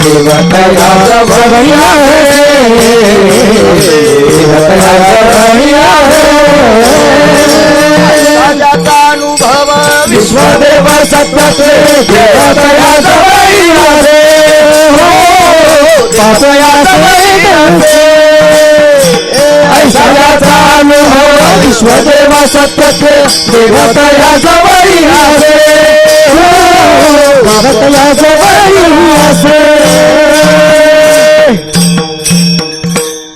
देवतया जवळया से, देवतया जवळया से. जाता अनुभव, विश्वदेव सत्याते, देवतया जवळया से, देवतया जवळया से. ऐसा जाता अनुभव, विश्वदेव सत्याते, देवतया जवळया से, देवतया जवळया से.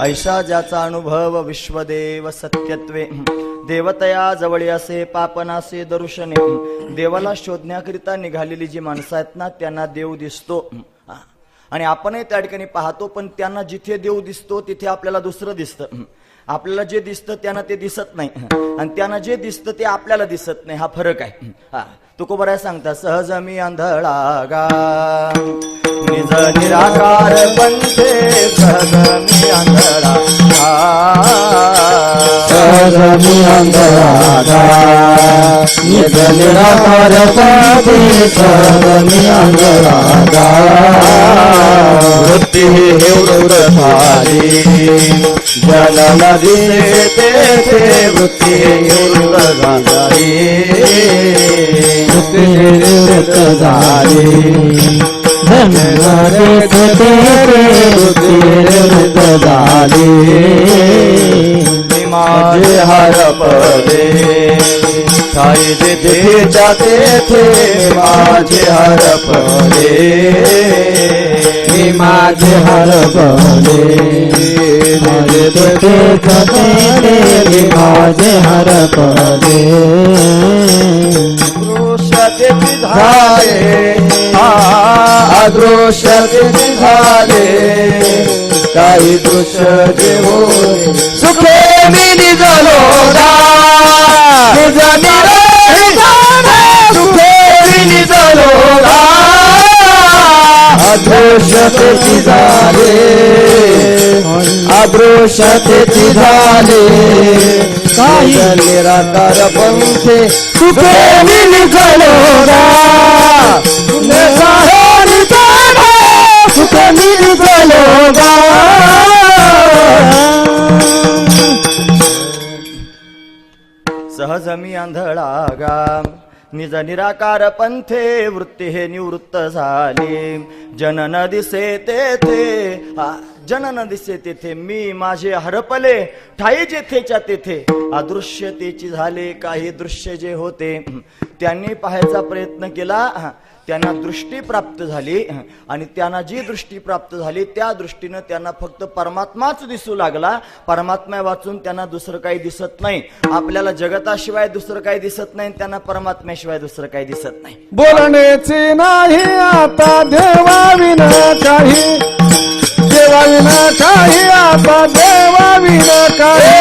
ऐसा ज्याचा अनुभव विश्वदेव सत्यत्वे, देवतया जवळ असे पापनासे दर्शने. देवाला शोधण्याकरिता निघालेली जी माणसं आहेत ना त्यांना देव दिसतो आणि आपणही त्या ठिकाणी पाहतो. पण त्यांना जिथे देव दिसतो तिथे आपल्याला दुसरं दिसतं. आपल्याला जे दिसतं त्यांना ते दिसत नाही आणि त्यांना जे दिसतं ते आपल्याला दिसत नाही, हा फरक आहे. हा तुकोबराय सांगता सहज मी आंधळा गा निज निराकार पंथे सहज मी आंधळा सहज मी आंधळा निज निराकार पंथे सहज मी आंधळा वृत्ती हे वृत्त झाली जनन दिसे तेथे वृत्ती हे वृत्त झाली निवृत्त झाली निवृत्त झाली माझे हरपले ठाई जेथेच्या तेथे माझे हरपले माझे हरपले माझे माझे हरपले दृश्यते झाले अदृश्यते झाले काही दृश्य जे होय सुखे मी निजलो निज सुखे मी निजलो अदृश्यते झाले अदृश्यते झाले काही निराकार पंथे सुखे मी निजलो सुखे मी निजलो सहज मी आंधळा गा निज निराकार पंथे वृत्ती हे निवृत्त झाली जनन दिसे तेथे जनन दिसे तेथे मी माझे हरपले ठाई जेथेच्या तेथे अदृश्यतेची झाले काही दृश्य जे होते त्यांनी पाहायचा प्रयत्न केला त्यांना दृष्टी प्राप्त झाली आणि त्यांना जी दृष्टी प्राप्त झाली त्या दृष्टीनं त्यांना फक्त परमात्माच दिसू लागला. परमात्मा वाचून त्यांना दुसरं काही दिसत नाही. आपल्याला जगताशिवाय दुसरं काही दिसत नाही, त्यांना परमात्म्याशिवाय दुसरं काही दिसत नाही. बोलण्याचे नाही आता देवाविन काही देवाविन काही आता देवाविन काही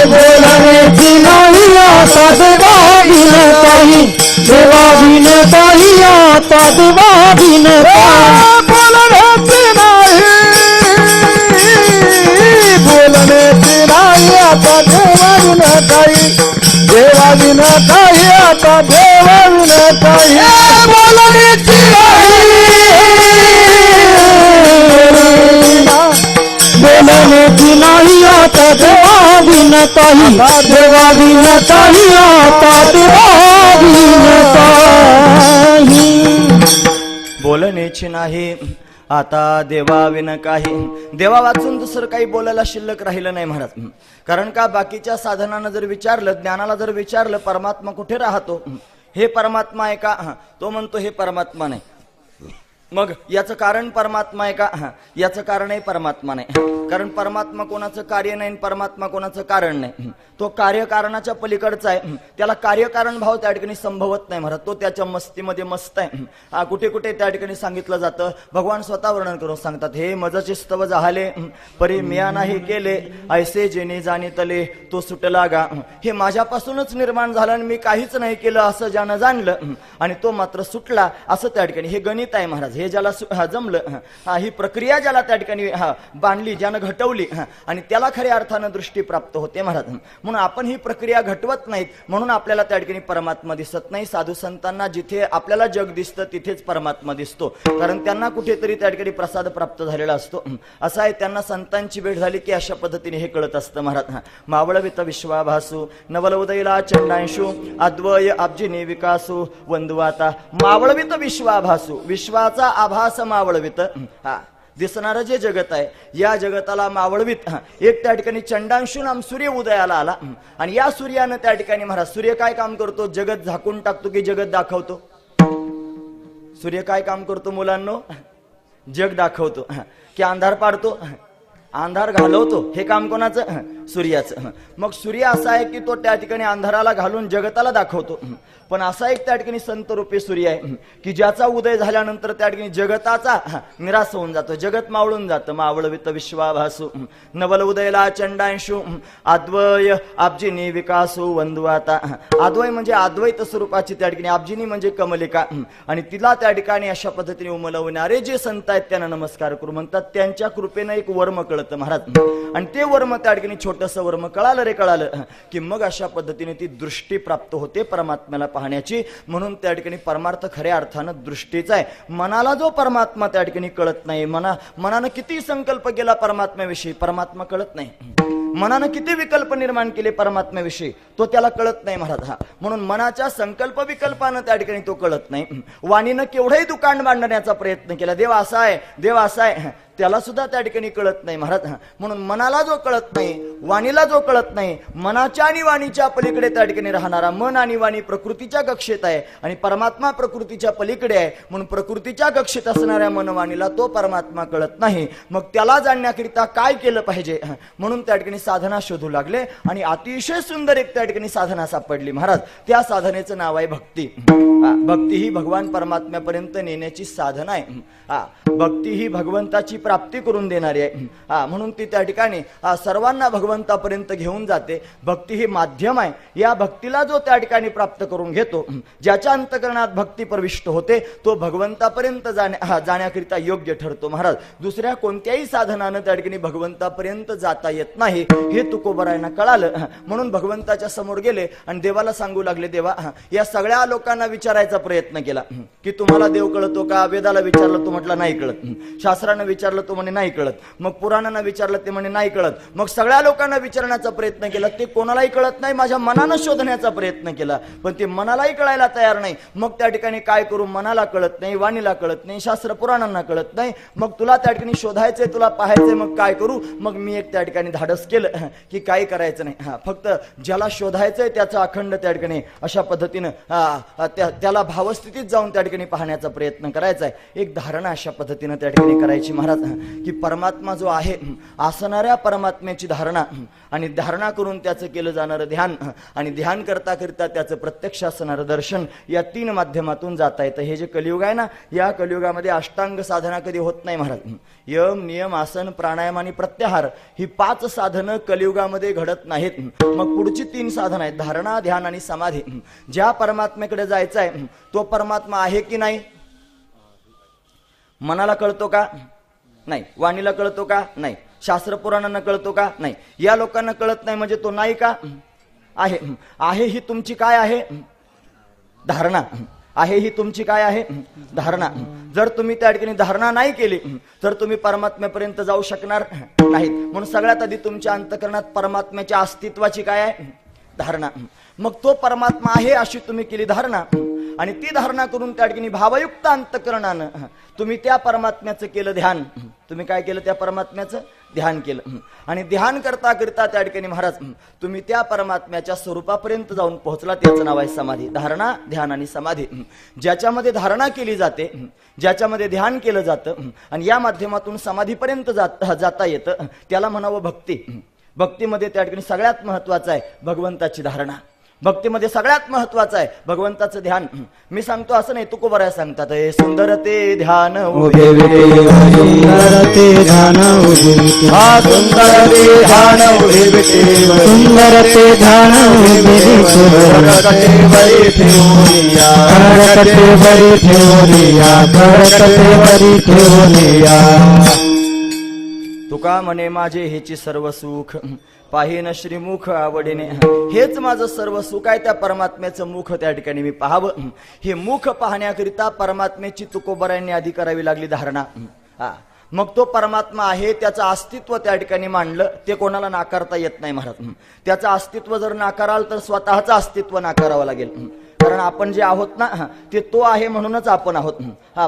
बोलण्याची नाही आता देवाविन काही देवाविन काही आता देवाविन बोलण्याचे नाही बोलण्याचे नाही आता देवाविन काही देवाविन काही आता देवाविन काही बोलण्याची बोलण्याची नाही आता देवाविन काही देवाविन काही आता देवाविन काही बोलण्याची नाही आता देवाविन काही देवा वाचून दुसरं काही बोलायला शिल्लक राहिलं नाही महाराज. कारण का बाकीच्या साधनानं जर विचारलं, ज्ञानाला जर विचारलं परमात्मा कुठे राहतो, हे परमात्मा आहे का, तो म्हणतो हे परमात्मा नाही. मग याचं कारण परमात्मा आहे का, याचं कारणही परमात्मा नाही. कारण परमात्मा कोणाचं कार्य नाही, परमात्मा कोणाचं कारण नाही. तो कार्यकारणाच्या पलीकडचा आहे, त्याला कार्यकारण भाव त्या ठिकाणी संभवत नाही महाराज. तो त्याच्या मस्तीमध्ये मस्त आहे. कुठे कुठे त्या ठिकाणी सांगितलं जातं, भगवान स्वतः वर्णन करून सांगतात, हे मजचे स्तव झाले परी मिया नाही केले ऐसे जेणे जाणितले तो सुटला गा. हे माझ्यापासूनच निर्माण झालं आणि मी काहीच नाही केलं असं ज्यानं जाणलं आणि तो मात्र सुटला, असं त्या ठिकाणी हे गणित आहे महाराज. हे ज्याला जमलं, ही प्रक्रिया ज्याला त्या ठिकाणी बांधली, ज्यानं घटवली आणि त्याला खऱ्या अर्थानं दृष्टी प्राप्त होते महाराज. म्हणून आपण ही प्रक्रिया घटवत नाहीत, म्हणून आपल्याला त्या ठिकाणी परमात्मा दिसत नाही. साधू संतांना जिथे आपल्याला जग दिसतं तिथेच परमात्मा दिसतो, कारण त्यांना कुठेतरी त्या ठिकाणी प्रसाद प्राप्त झालेला असतो. असं आहे, त्यांना संतांची भेट झाली की अशा पद्धतीने हे कळत असतं महाराज. मावळवित विश्वाभासू नवल उदयला चंडांशू अद्वय अब्जिनी विकासू वंदुवाता. मावळवित विश्वाभासू, विश्वाचा आभास मावळवित, दिसणारं जे जगत आहे या जगताला मावळवीत एक त्या ठिकाणी चंडांशू नाम सूर्य उदयाला आला आणि या सूर्यानं त्या ठिकाणी महाराज, सूर्य काय काम करतो, जगत झाकून टाकतो की जगत दाखवतो? सूर्य काय काम करतो मुलांनो? जग दाखवतो की अंधार पाडतो? अंधार घालवतो हे काम कोणाचं? सूर्याचं. मग सूर्य असा आहे की तो त्या ठिकाणी अंधाराला घालून जगताला दाखवतो. पण असा एक त्या ठिकाणी संत रूपी सूर्य आहे की ज्याचा उदय झाल्यानंतर त्या ठिकाणी जगताचा निराश होऊन जातो, जगत मावळून जातं. मावळवित विश्वाभासू नवल उदयला चंडांशू अद्वय आबजिनी विकासू वंदू आता. अद्वय म्हणजे अद्वैत स्वरूपाची त्या ठिकाणी, आबजिनी म्हणजे कमलिका, आणि तिला त्या ठिकाणी अशा पद्धतीने उमलवणारे जे संत आहेत त्यांना नमस्कार करू म्हणतात. त्यांच्या कृपेनं एक वर्म कळतं महाराज, आणि ते वर्म त्या ठिकाणी छोटंसं वर्म कळालं रे कळालं की मग अशा पद्धतीने ती दृष्टी प्राप्त होते परमात्म्याला पाहण्याची. म्हणून त्या ठिकाणी परमार्थ खऱ्या अर्थानं दृष्टीचा आहे. मनाला जो परमात्मा त्या ठिकाणी कळत नाही, मनानं किती संकल्प केला परमात्म्याविषयी, परमात्मा कळत नाही. मनानं किती विकल्प निर्माण केले परमात्म्याविषयी, तो त्याला कळत नाही महाराज. म्हणून मनाच्या संकल्प विकल्पानं त्या ठिकाणी तो कळत नाही. वाणीनं केवढंही दुकान बांधण्याचा प्रयत्न केला, देव असा आहे, देव असा आहे, त्याला सुद्धा त्या ठिकाणी कळत नाही महाराज. म्हणून मनाला जो कळत नाही, वाणीला जो कळत नाही, मनाच्या आणि वाणीच्या पलीकडे त्या ठिकाणी राहणारा, मन आणि वाणी प्रकृतीच्या कक्षेत आहे आणि परमात्मा प्रकृतीच्या पलीकडे आहे. म्हणून प्रकृतीच्या कक्षेत असणाऱ्या मनवाणीला तो परमात्मा कळत नाही. मग त्याला जाणण्याकरिता काय केलं पाहिजे? म्हणून त्या ठिकाणी साधना शोधू लागले आणि अतिशय सुंदर एक त्या ठिकाणी साधना सापडली महाराज. त्या साधनेचं नाव आहे भक्ती. भक्ती ही भगवान परमात्म्यापर्यंत नेण्याची साधना आहे. भक्ती ही भगवंताची प्राप्ती करून देणारी आहे. म्हणून ती त्या ठिकाणी सर्वांना भगवंतापर्यंत घेऊन जाते. भक्ती ही माध्यम आहे. या भक्तीला जो त्या ठिकाणी प्राप्त करून घेतो, ज्याच्या अंतकरणात भक्ती प्रविष्ट होते, तो भगवंतापर्यंत जाण्याकरिता योग्य ठरतो महाराज. दुसऱ्या कोणत्याही साधनानं त्या ठिकाणी भगवंतापर्यंत जाता येत नाही हे तुकोबरायांना कळालं. म्हणून भगवंताच्या समोर गेले आणि देवाला सांगू लागले, देवा, या सगळ्या लोकांना विचारायचा प्रयत्न केला की तुम्हाला देव कळतो का? वेदाला विचारलं, तो म्हटला नाही कळत. शास्त्रानं विचारलं, तो म्हणे नाही कळत. मग पुराणांना विचारलं, ते म्हणे नाही कळत. मग सगळ्या लोकांना विचारण्याचा प्रयत्न केला, ते कोणालाही कळत नाही. माझ्या मनानं शोधण्याचा प्रयत्न केला, पण ते मनालाही कळायला तयार नाही. मग त्या ठिकाणी काय करू? मनाला कळत नाही, वाणीला कळत नाही, शास्त्र पुराणांना कळत नाही. मग तुला त्या ठिकाणी शोधायचंय, तुला पाहायचंय, मग काय करू? मग मी एक त्या ठिकाणी धाडस केलं की काही करायचं नाही, फक्त ज्याला शोधायचंय त्याचा अखंड त्या ठिकाणी अशा पद्धतीनं त्याला भावस्थितीत जाऊन त्या ठिकाणी पाहण्याचा प्रयत्न करायचा आहे. एक धारणा अशा पद्धतीनं त्या ठिकाणी करायची महाराज की परमात्मा जो आहे, असणाऱ्या परमात्म्याची धारणा, आणि धारणा करून त्याचं केलं जाणारं ध्यान, आणि ध्यान करता करता त्याचं प्रत्यक्ष असणारं दर्शन, या तीन माध्यमातून जाता येतं. हे जे कलियुग आहे ना, या कलियुगामध्ये अष्टांग साधना कधी होत नाही महाराज. यम, नियम, आसन, प्राणायाम आणि प्रत्याहार ही 5 साधनं कलियुगामध्ये घडत नाहीत. मग पुढची 3 साधनं आहेत, धारणा, ध्यान आणि समाधी. ज्या परमात्म्याकडे जायचं आहे तो परमात्मा आहे की नाही? मनाला कळतो का? नाही. वाणीला कळतो का? नाही. शास्त्र पुराणांना कळतो का? नाही. या लोकांना कळत नाही म्हणजे तो नाही का? आहे. आहे ही तुमची काय आहे? धारणा. आहे ही तुमची काय आहे? धारणा. जर तुम्ही त्या ठिकाणी धारणा नाही केली तर तुम्ही परमात्म्यापर्यंत जाऊ शकणार नाहीत. म्हणून सगळ्यात आधी तुमच्या अंतकरणात परमात्म्याच्या अस्तित्वाची काय आहे? धारणा. मग तो परमात्मा आहे अशी तुम्ही केली धारणा, आणि ती धारणा करून त्या ठिकाणी भावयुक्त अंतकरणानं तुम्ही त्या परमात्म्याचं केलं ध्यान. तुम्ही काय केलं? त्या परमात्म्याचं ध्यान केलं. आणि ध्यान करता करता त्या ठिकाणी महाराज तुम्ही त्या परमात्म्याच्या स्वरूपापर्यंत जाऊन पोहोचला. त्याचं नाव आहे समाधी. धारणा, ध्यान आणि समाधी. ज्याच्यामध्ये धारणा केली जाते, ज्याच्यामध्ये ध्यान केलं जातं, आणि या माध्यमातून समाधीपर्यंत जाता येतं, त्याला म्हणावं भक्ती. भक्तीमध्ये त्या ठिकाणी सगळ्यात महत्वाचं आहे भगवंताची धारणा. भक्तीमध्ये सगळ्यात महत्वाचं आहे भगवंताचं ध्यान. मी सांगतो असं नाही, तुकोबराय सांगतात, हे सुंदर ते ध्यान उभे सुंदर ते ध्यान उभे हा सुंदर ते ध्यान उभे सुंदर ते ध्यान कटे बरी ठेवूनिया, कटे बरी ठेवूनिया, कटे बरी ठेवूनिया. तुका म्हणे माझे हेची सर्व सुख पाहिन श्रीमुख आवडीने. हेच माझं सर्व सुख आहे. त्या परमात्म्याचं मुख त्या ठिकाणी मी पाहावं. हे मुख पाहण्याकरिता परमात्म्याची तुकोबरायांनी आधी करावी लागली धारणा. मग तो परमात्मा आहे, त्याचं अस्तित्व त्या ठिकाणी मांडलं. ते कोणाला नाकारता येत नाही महाराज. त्याचं अस्तित्व जर नाकाराल तर स्वतःचं अस्तित्व नाकारावं लागेल. कारण आपण जे आहोत ना, ते तो आहे म्हणूनच आपण आहोत.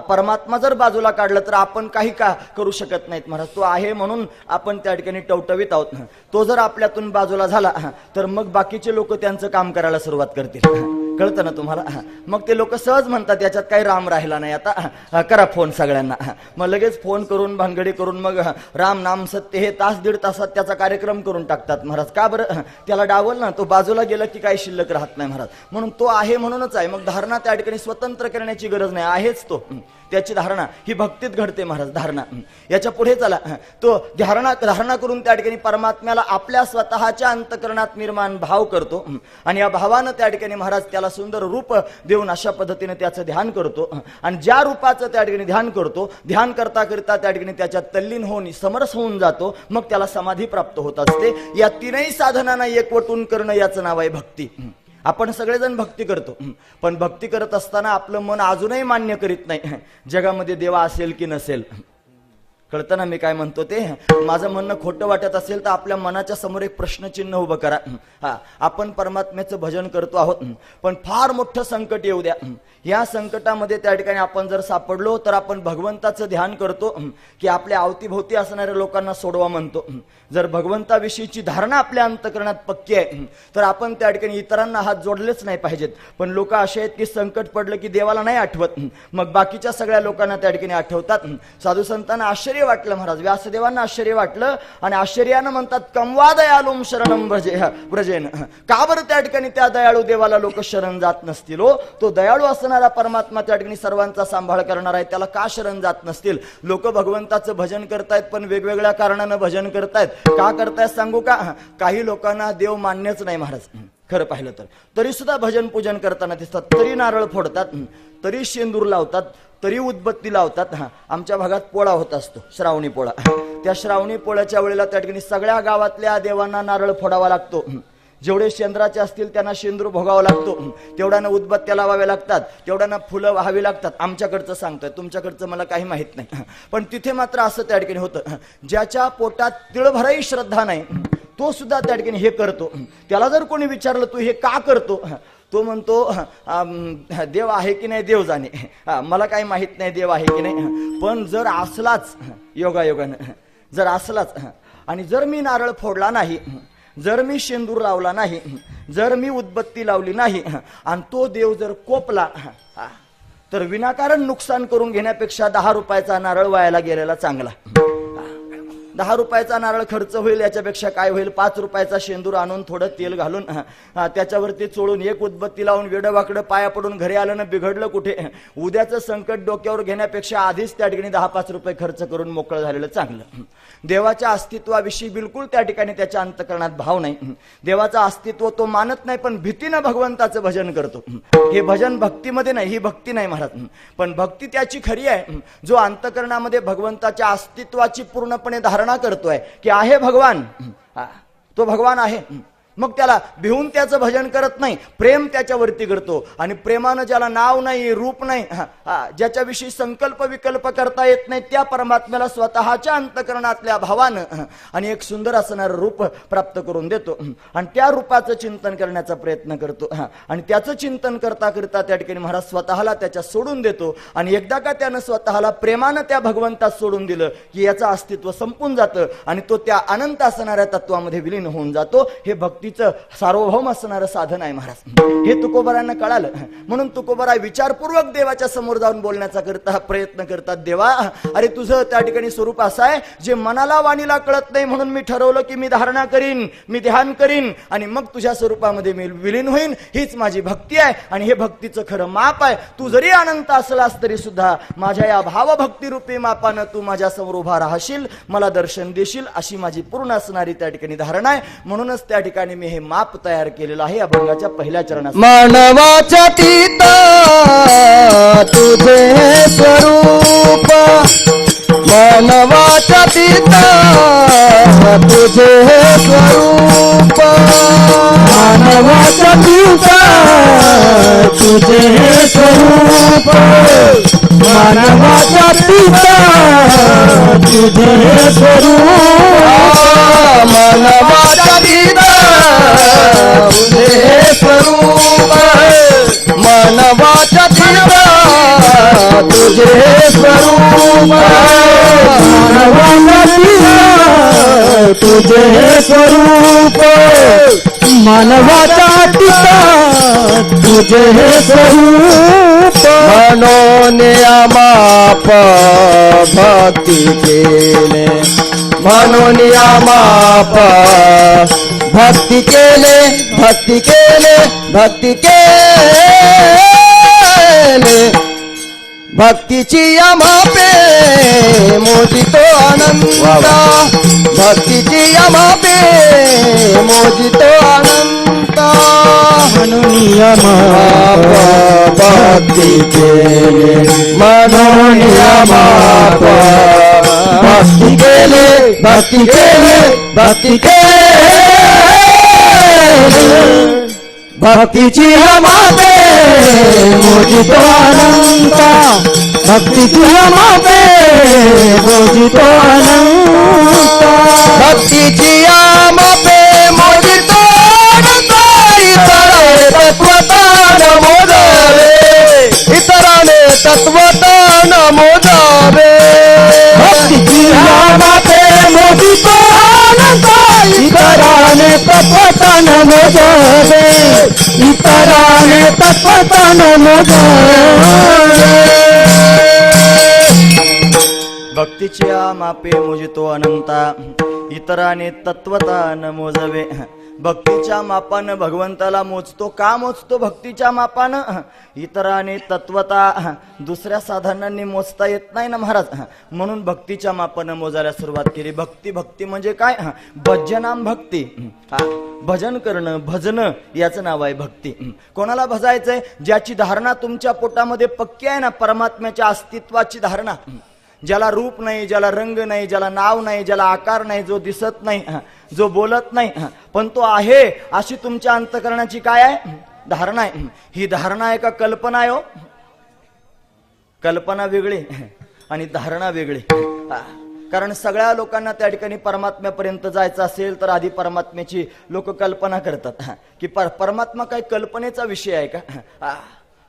परमात्मा जर बाजूला काढलं तर आपण काही का करू शकत नाहीत महाराज. तो आहे म्हणून आपण त्या ठिकाणी टवटवीत आहोत. तो जर आपल्यातून बाजूला झाला तर मग बाकीचे लोक त्यांचं काम करायला सुरुवात करतील. कळतं ना तुम्हाला? मग ते लोक सहज म्हणतात याच्यात काही राम राहिला नाही, आता करा फोन सगळ्यांना. मग लगेच फोन करून भानगडी करून मग राम नाम सत्य हे तास दीड तासात त्याचा कार्यक्रम करून टाकतात महाराज. का बरं? त्याला डावल ना, तो बाजूला गेला की काही शिल्लक राहत नाही महाराज. म्हणून तो आहे म्हणूनच आहे. मग धारणा त्या ठिकाणी स्वतंत्र करण्याची गरज नाही, आहेच तो. त्याची धारणा ही भक्तीत घडते महाराज. धारणा याच्या पुढे चला, तो धारणा करून त्या ठिकाणी परमात्म्याला आपल्या स्वतःच्या अंतकरणात निर्माण भाव करतो आणि या भावानं त्या ठिकाणी महाराज त्याला सुंदर रूप देऊन अशा पद्धतीने त्याचं ध्यान करतो. आणि ज्या रूपाचं त्या ठिकाणी ध्यान करतो, ध्यान करता करता त्या ठिकाणी त्याच्यात तल्लीन होऊन समरस होऊन जातो. मग त्याला समाधी प्राप्त होत असते. या तीनही साधनांना एकवटून करणं याचं नाव आहे भक्ती. आपण सगळेजण भक्ती करतो, पण भक्ती करत असताना आपलं मन अजूनही मान्य करीत नाही जगामध्ये देवा असेल की नसेल. कळतं ना मी काय म्हणतो ते? माझं म्हणणं खोटं वाटत असेल तर आपल्या मनाच्या समोर एक प्रश्नचिन्ह उभं करा. आपण परमात्म्याचं भजन करतो आहोत, पण फार मोठं संकट येऊ द्या. या संकटामध्ये त्या ठिकाणी आपण जर सापडलो तर आपण भगवंताचं ध्यान करतो की आपल्या अवतीभोवती असणाऱ्या लोकांना सोडवा म्हणतो. जर भगवंताविषयीची धारणा आपल्या अंतकरणात पक्की आहे तर आपण त्या ठिकाणी इतरांना हात जोडलेच नाही पाहिजेत. पण लोक असे आहेत की संकट पडलं की देवाला नाही आठवत, मग बाकीच्या सगळ्या लोकांना त्या ठिकाणी आठवतात. साधू संतांना आश्चर्य वाटलं महाराज, व्यासदेवांना आश्चर्य वाटलं आणि आश्चर्यानं म्हणतात कमवा दयालुम शरणम ब्रजेन. का बरं त्या ठिकाणी त्या दयाळू देवाला लोक शरण जात नसतील? हो, तो दयाळू असणारा परमात्मा त्या ठिकाणी सर्वांचा सांभाळ करणार आहे, त्याला का शरण जात नसतील? लोक भगवंताचं भजन करतायत पण वेगवेगळ्या कारणानं भजन करतायत. का करतायत सांगू का? काही लोकांना देव मान्यच नाही महाराज. खरं पाहिलं तर तरी सुद्धा भजन पूजन करताना दिसतात, तरी नारळ फोडतात, तरी शेंदूर लावतात, तरी उदबत्ती लावतात. आमच्या भागात पोळा होत असतो, श्रावणी पोळा. त्या श्रावणी पोळ्याच्या वेळेला त्या ठिकाणी सगळ्या गावातल्या देवांना नारळ फोडावा लागतो. जेवढे शेंद्राचे असतील त्यांना शेंदूर भोगावा लागतो, तेवढ्यानं उदबत्त्या लावाव्या लागतात, तेवढ्यानं फुलं वाहावी लागतात. आमच्याकडचं सांगतोय, तुमच्याकडचं मला काही माहित नाही. पण तिथे मात्र असं त्या ठिकाणी होतं, ज्याच्या पोटात तिळभरही श्रद्धा नाही तो सुद्धा त्या ठिकाणी हे करतो. त्याला जर कोणी विचारलं तू हे का करतो, तो म्हणतो देव आहे की नाही देव जाणे, मला काही माहित नाही देव आहे की नाही. पण जर असलाच योगायोगानं जर असलाच आणि जर मी नारळ फोडला नाही, जर मी शेंदूर लावला नाही, जर मी उदबत्ती लावली नाही आणि तो देव जर कोपला तर विनाकारण नुकसान करून घेण्यापेक्षा 10 रुपयाचा नारळ वायाला गेलेला चांगला. 10 रुपयाचा नारळ खर्च होईल याच्यापेक्षा काय होईल, 5 रुपयाचा शेंदूर आणून थोडं तेल घालून त्याच्यावरती चोळून एक उदबत्ती लावून वेडवाकडं पाया पडून घरी आलं ना बिघडलं कुठे, उद्याचं संकट डोक्यावर घेण्यापेक्षा आधीच त्या ठिकाणी 10-5 रुपये खर्च करून मोकळं झालेलं चांगलं. देवाच्या अस्तित्वाविषयी बिलकुल त्या ठिकाणी त्याच्या अंतकरणात भाव नाही. देवाचं अस्तित्व तो मानत नाही, पण भीतीनं भगवंताचं भजन करतो. हे भजन भक्तीमध्ये नाही, ही भक्ती नाही महाराज. पण भक्ती त्याची खरी आहे जो अंतकरणामध्ये भगवंताच्या अस्तित्वाची पूर्णपणे धारणा करतोय की आहे भगवान, तो भगवान आहे. मग त्याला भिवून त्याचं भजन करत नाही, प्रेम त्याच्यावरती करतो. आणि प्रेमानं ज्याला नाव नाही, रूप नाही, ज्याच्याविषयी संकल्प विकल्प करता येत नाही, त्या परमात्म्याला स्वतःच्या अंतकरणातल्या भावानं आणि एक सुंदर असणारं रूप प्राप्त करून देतो आणि त्या रूपाचं चिंतन करण्याचा प्रयत्न करतो. आणि त्याचं चिंतन करता करता त्या ठिकाणी महाराज स्वतःला त्याच्या सोडून देतो. आणि एकदा का त्यानं स्वतःला प्रेमानं त्या भगवंतात सोडून दिलं की याचं अस्तित्व संपून जातं आणि तो त्या अनंत असणाऱ्या तत्वामध्ये विलीन होऊन जातो. हे भक्तीचं सार्वभौम असणारं साधन आहे महाराज. हे तुकोबारांना कळालं, म्हणून तुकोबारा विचारपूर्वक देवाच्या समोर जाऊन बोलण्याचा करता प्रयत्न करतात. देवा, अरे तुझं त्या ठिकाणी स्वरूप असं आहे जे मनाला वाणीला कळत नाही, म्हणून मी ठरवलं की मी धारणा करीन, मी ध्यान करीन आणि मग तुझ्या स्वरूपामध्ये मी विलीन होईन. हीच माझी भक्ती आहे आणि हे भक्तीचं खरं माप आहे. तू जरी अनंत असलास तरी सुद्धा माझ्या या भावभक्तिरूपी मापानं तू माझ्या समोर उभा राहशील, मला दर्शन देशील, अशी माझी पूर्ण असणारी त्या ठिकाणी धारणा आहे. म्हणूनच त्या ठिकाणी मी हे माप तयार केलेलं आहे अभंगाच्या पहिल्या चरणात. मानवाच्या तीत तुझे स्वरूप, मानवाच्या तीत तुझे स्वरूप, मानवाच्या तीत तुझे स्वरूप, मानवाच्या तीत तुझे स्वरूप, मानवाच्या तीत तुझे स्वरूप, मानवाच्या तीत तुझे स्वरूप, मानवाच्या तीत तुझे स्वरूप, मानवाच्या भक्तीचा तुझे हे स्वरूप म्हणून माप भक्ती केले म्हणून माप भक्ती केले भक्ती केले भक्ती केले भक्तीची मापे मोजितो आनंद भक्तीची मापे मोजितो आनंद म्हणून माप भक्ती केले म्हणून माप भक्ती केले भक्ती केले भक्ती केले भक्तीची मापे मोजितो अनंत भक्तीची मापे मोजितो अनंत भक्तीची मापे मोजितो अनंत इतराने तत्वतान मोजावे भक्तीची मापे मोजितो अनंत इतराने तत्वतन मोजावे इतराने तत्वतन मोजावे भक्तीची मापे मोजितो अनंता इतराने तत्वता न मोजवे भक्तीच्या मापानं भगवंताला मोजतो का मोजतो भक्तीच्या मापानं इतराने तत्वता दुसऱ्या साधनांनी मोजता येत नाही ना महाराज म्हणून भक्तीच्या मापानं मोजायला सुरुवात केली भक्ती भक्ती म्हणजे काय भजनाम भक्ती भजन करणं भजन याचं नाव आहे भक्ती कोणाला भजायचंय ज्याची धारणा तुमच्या पोटामध्ये पक्की आहे ना परमात्म्याच्या अस्तित्वाची धारणा ज्याला रूप नाही ज्याला रंग नाही ज्याला नाव नाही ज्याला आकार नाही जो दिसत नाही जो बोलत नाही पण तो आहे अशी तुमच्या अंतःकरणाची काय आहे धारणा आहे ही धारणा आहे का कल्पना आहे हो कल्पना वेगळी आणि धारणा वेगळी कारण सगळ्या लोकांना त्या ठिकाणी परमात्म्यापर्यंत जायचं असेल तर आधी परमात्म्याची लोक कल्पना करतात की परमात्मा काय कल्पनेचा विषय आहे का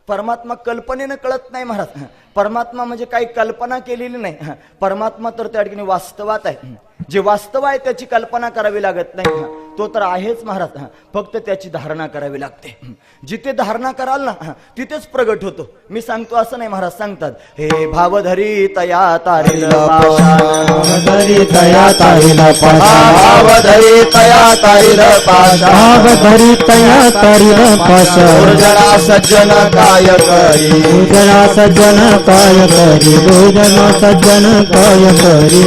परमात्मा कल्पनेनं कळत नाही महाराज परमात्मा म्हणजे काही कल्पना केलेली नाही परमात्मा तर त्या ठिकाणी वास्तवात आहे जे वास्तव आहे त्याची कल्पना करावी लागत नाही तो तर आहेच महाराज फक्त त्याची धारणा करावी लागते जिथे धारणा कराल ना तिथेच प्रगट होतो मी सांगतो असं नाही महाराज सांगतात हे भावधरी तया तारील भावधरी तया तारील पाशा भावधरी तया तारील पाशा भावधरी तया तारील पाशा दुर्जना सज्जन काय करी दुर्जना सज्जन काय करी दुर्जना सज्जन काय करी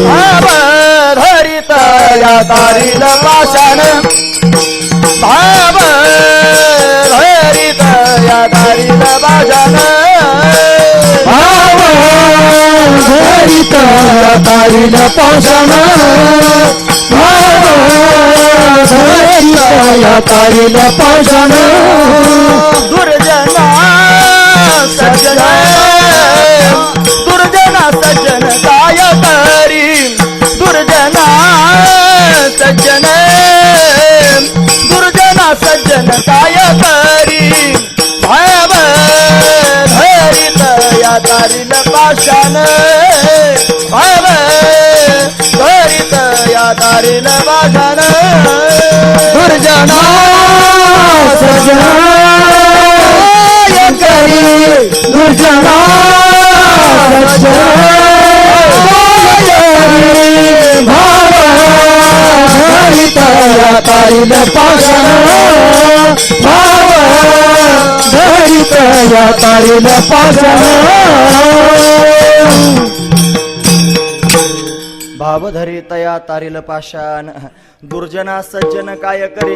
भावधरी तया तारील पाशान भावधरी तया तारील पाशान भावधरी तया तारील पाशान भावधरी तया तारील पाशान दुर्जना सज्जन दुर्जना सज्जन काय करी दुर्जना सज्जन दुर्जना सज्जन काय करी भाव धरित या तारील पाशान भाव धरित या तारील पाशान दुर्जना सजना करी दुर्जना भाव धरित तारील पाशान भाव धरित तारील पाशान भावधरी तया तारील पाशान दुर्जना सज्जन काय करे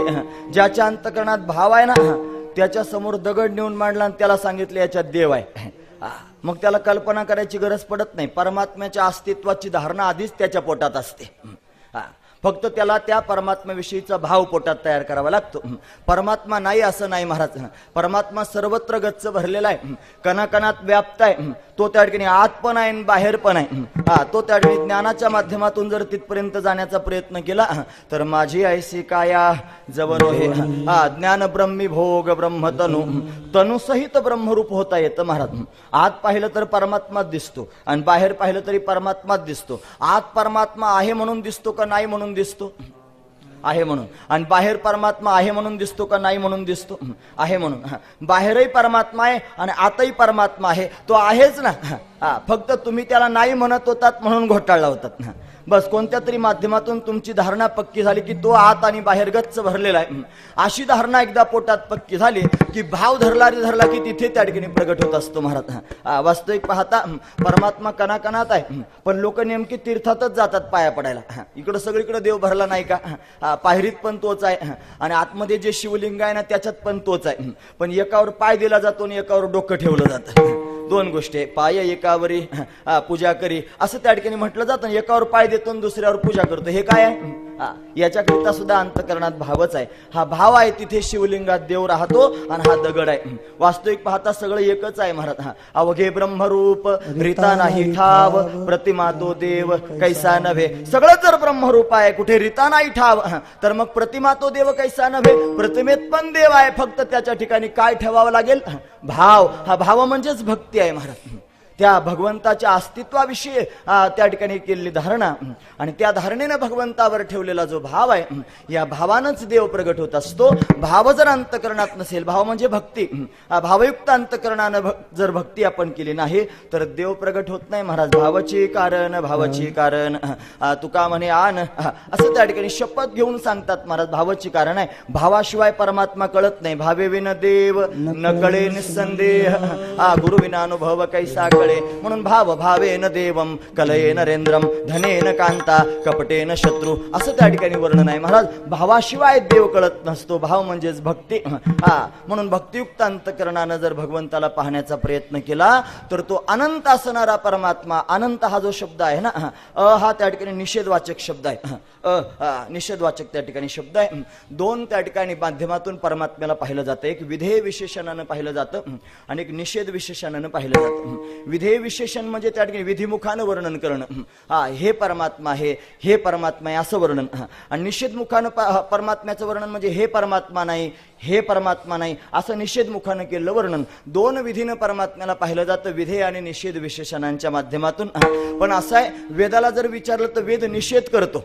ज्याच्या अंतकरणात भाव आहे ना त्याच्या समोर दगड नेऊन मांडला आणि त्याला सांगितले याच्यात देव आहे मग त्याला कल्पना करायची गरज पडत नाही परमात्म्याच्या अस्तित्वाची धारणा आधीच त्याच्या पोटात असते फक्त त्याला त्या परमात्म्याविषयीचा भाव पोटात तयार करावा लागतो परमात्मा नाही असं नाही महाराज परमात्मा सर्वत्र गच्च भरलेला आहे कणाकणात व्याप्त आहे तो त्या ठिकाणी आत पण आहे आणि बाहेर पण आहे तो त्या ठिकाणी ज्ञानाच्या माध्यमातून जर तिथपर्यंत जाण्याचा प्रयत्न केला तर माझी ऐसी काया जवनो हे ज्ञान ब्रह्मी भोग ब्रह्म तनु तनुसहित ब्रह्मरूप होता येतं महाराज आत पाहिलं तर परमात्माच दिसतो आणि बाहेर पाहिलं तरी परमात्माच दिसतो आत परमात्मा आहे म्हणून दिसतो का नाही म्हणून दिसतो आहे म्हणून. आणि बाहेर परमात्मा आहे म्हणून दिसतो का नाही म्हणून दिसतो? आहे म्हणून. बाहेरही परमात्मा आहे आणि आतही परमात्मा आहे, तो आहेच ना. फक्त तुम्ही त्याला नाही म्हणत होतात म्हणून घोटाळला होतात. बस कोणत्या तरी माध्यमातून तुमची धारणा पक्की झाली की तो आत आणि बाहेर गच्च भरलेला आहे. अशी धारणा एकदा पोटात पक्की झाली की भाव धरला की तिथे त्या ठिकाणी प्रगट होत असतो महाराज. वास्तविक पाहता परमात्मा कणाकणात आहे, पण लोक नेमके तीर्थातच जातात पाया पडायला. इकडं सगळीकडे देव भरला नाही का? पायरीत पण तोच आहे आणि आतमध्ये जे शिवलिंग आहे ना त्याच्यात पण तोच आहे. पण एकावर पाय दिला जातो आणि एकावर डोकं ठेवलं जातं. दोन गोष्टी, पाय एकावरी पूजा करी असं त्या ठिकाणी म्हटलं जातं. एकावर पाय देतो आणि दुसऱ्यावर पूजा करतो. हे काय आहे? याच्याकरिता सुद्धा अंतकरणात भावच आहे. हा भाव आहे तिथे शिवलिंगात देव राहतो आणि हा दगड आहे. वास्तविक पाहता सगळं एकच आहे महाराज. अवघे ब्रह्मरूप रीता नाही ठाव, प्रतिमा तो देव कैसा नव्हे. सगळं जर ब्रह्मरूप आहे, कुठे रीता नाही ठाव, तर मग प्रतिमा तो देव कैसा नव्हे. प्रतिमेत पण देव आहे, फक्त त्याच्या ठिकाणी काय ठेवावं लागेल? भाव. हा भाव म्हणजेच भक्ती आहे महाराज. त्या भगवंताच्या अस्तित्वाविषयी त्या ठिकाणी केलेली धारणा आणि त्या धारणेनं भगवंतावर ठेवलेला जो भाव आहे, या भावानंच देव प्रगट होत असतो. भाव जर अंतकरणात नसेल, भाव म्हणजे भक्ती, भावयुक्त अंतकरणानं जर भक्ती आपण केली नाही तर देव प्रगट होत नाही महाराज. भावाची कारण तुका म्हणे आन, असं त्या ठिकाणी शपथ घेऊन सांगतात महाराज. भावाची कारण आहे. भावाशिवाय परमात्मा कळत नाही. भावे विन देव न कळे निसंदेह, गुरुविना अनुभव कैसा कळे. म्हणून भावेन देवम कलयेन नरेंद्रम धनेन कांता कपटेन शत्रू, असं त्या ठिकाणी वर्णन आहे महाराज. भावाशिवाय देव कळत नसतो. भाव म्हणजेच भक्ती. म्हणून भक्तियुक्त अंतकरणानं जर भगवंताला पाहण्याचा प्रयत्न केला तर तो अनंत असणारा परमात्मा, अनंत हा जो शब्द आहे ना, हा त्या ठिकाणी निषेधवाचक शब्द आहे. निषेधवाचक त्या ठिकाणी शब्द आहे. दोन त्या ठिकाणी माध्यमातून परमात्म्याला पाहिलं जातं. एक विधेय विशेषणानं पाहिलं जातं आणि एक निषेध विशेषणानं पाहिलं जातं. विधेय विशेषण म्हणजे त्या ठिकाणी विधिमुखानं वर्णन करणं, हे परमात्मा आहे, हे परमात्मा आहे असं वर्णन. आणि निषेधमुखानं परमात्म्याचं वर्णन म्हणजे हे परमात्मा नाही, हे परमात्मा नाही असं निषेधमुखानं केलेलं वर्णन. दोन विधीनं परमात्म्याला पाहिलं जातं, विधेय आणि निषेध विशेषणांच्या माध्यमातून. पण असं आहे, वेदाला जर विचारलं तर वेद निषेध करतो.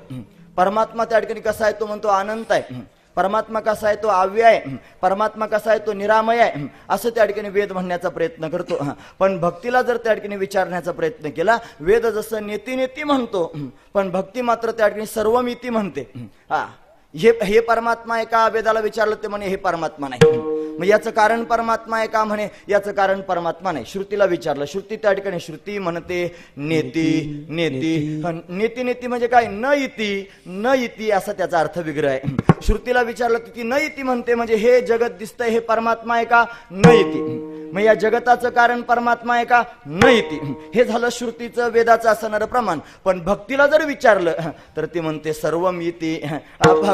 परमात्मा त्या ठिकाणी कसा आहे? तो म्हणतो अनंत आहे. परमात्मा कसा आहे? तो अव्यय आहे. परमात्मा कसा आहे? तो निरामय आहे. असं त्या ठिकाणी वेद म्हणण्याचा प्रयत्न करतो. पण भक्तीला जर त्या ठिकाणी विचारण्याचा प्रयत्न केला, वेद जसं नेती म्हणतो, पण भक्ती मात्र त्या ठिकाणी सर्वमिती म्हणते. हे परमात्मा आहे का? वेदाला विचारलं ते म्हणे हे परमात्मा नाही. मग याचं कारण परमात्मा आहे का? म्हणे याचं कारण परमात्मा नाही. श्रुतीला विचारलं, श्रुती त्या ठिकाणी श्रुती म्हणते नेती म्हणजे काय? न इति असा त्याचा अर्थ विग्रह आहे. श्रुतीला विचारलं ती न इति म्हणते म्हणजे हे जगत दिसतंय हे परमात्मा आहे का? न इति. मग या जगताचं कारण परमात्मा आहे का? न इति. हे झालं श्रुतीचं, वेदाचं असणारं प्रमाण. पण भक्तीला जर विचारलं तर ती म्हणते सर्वम इति.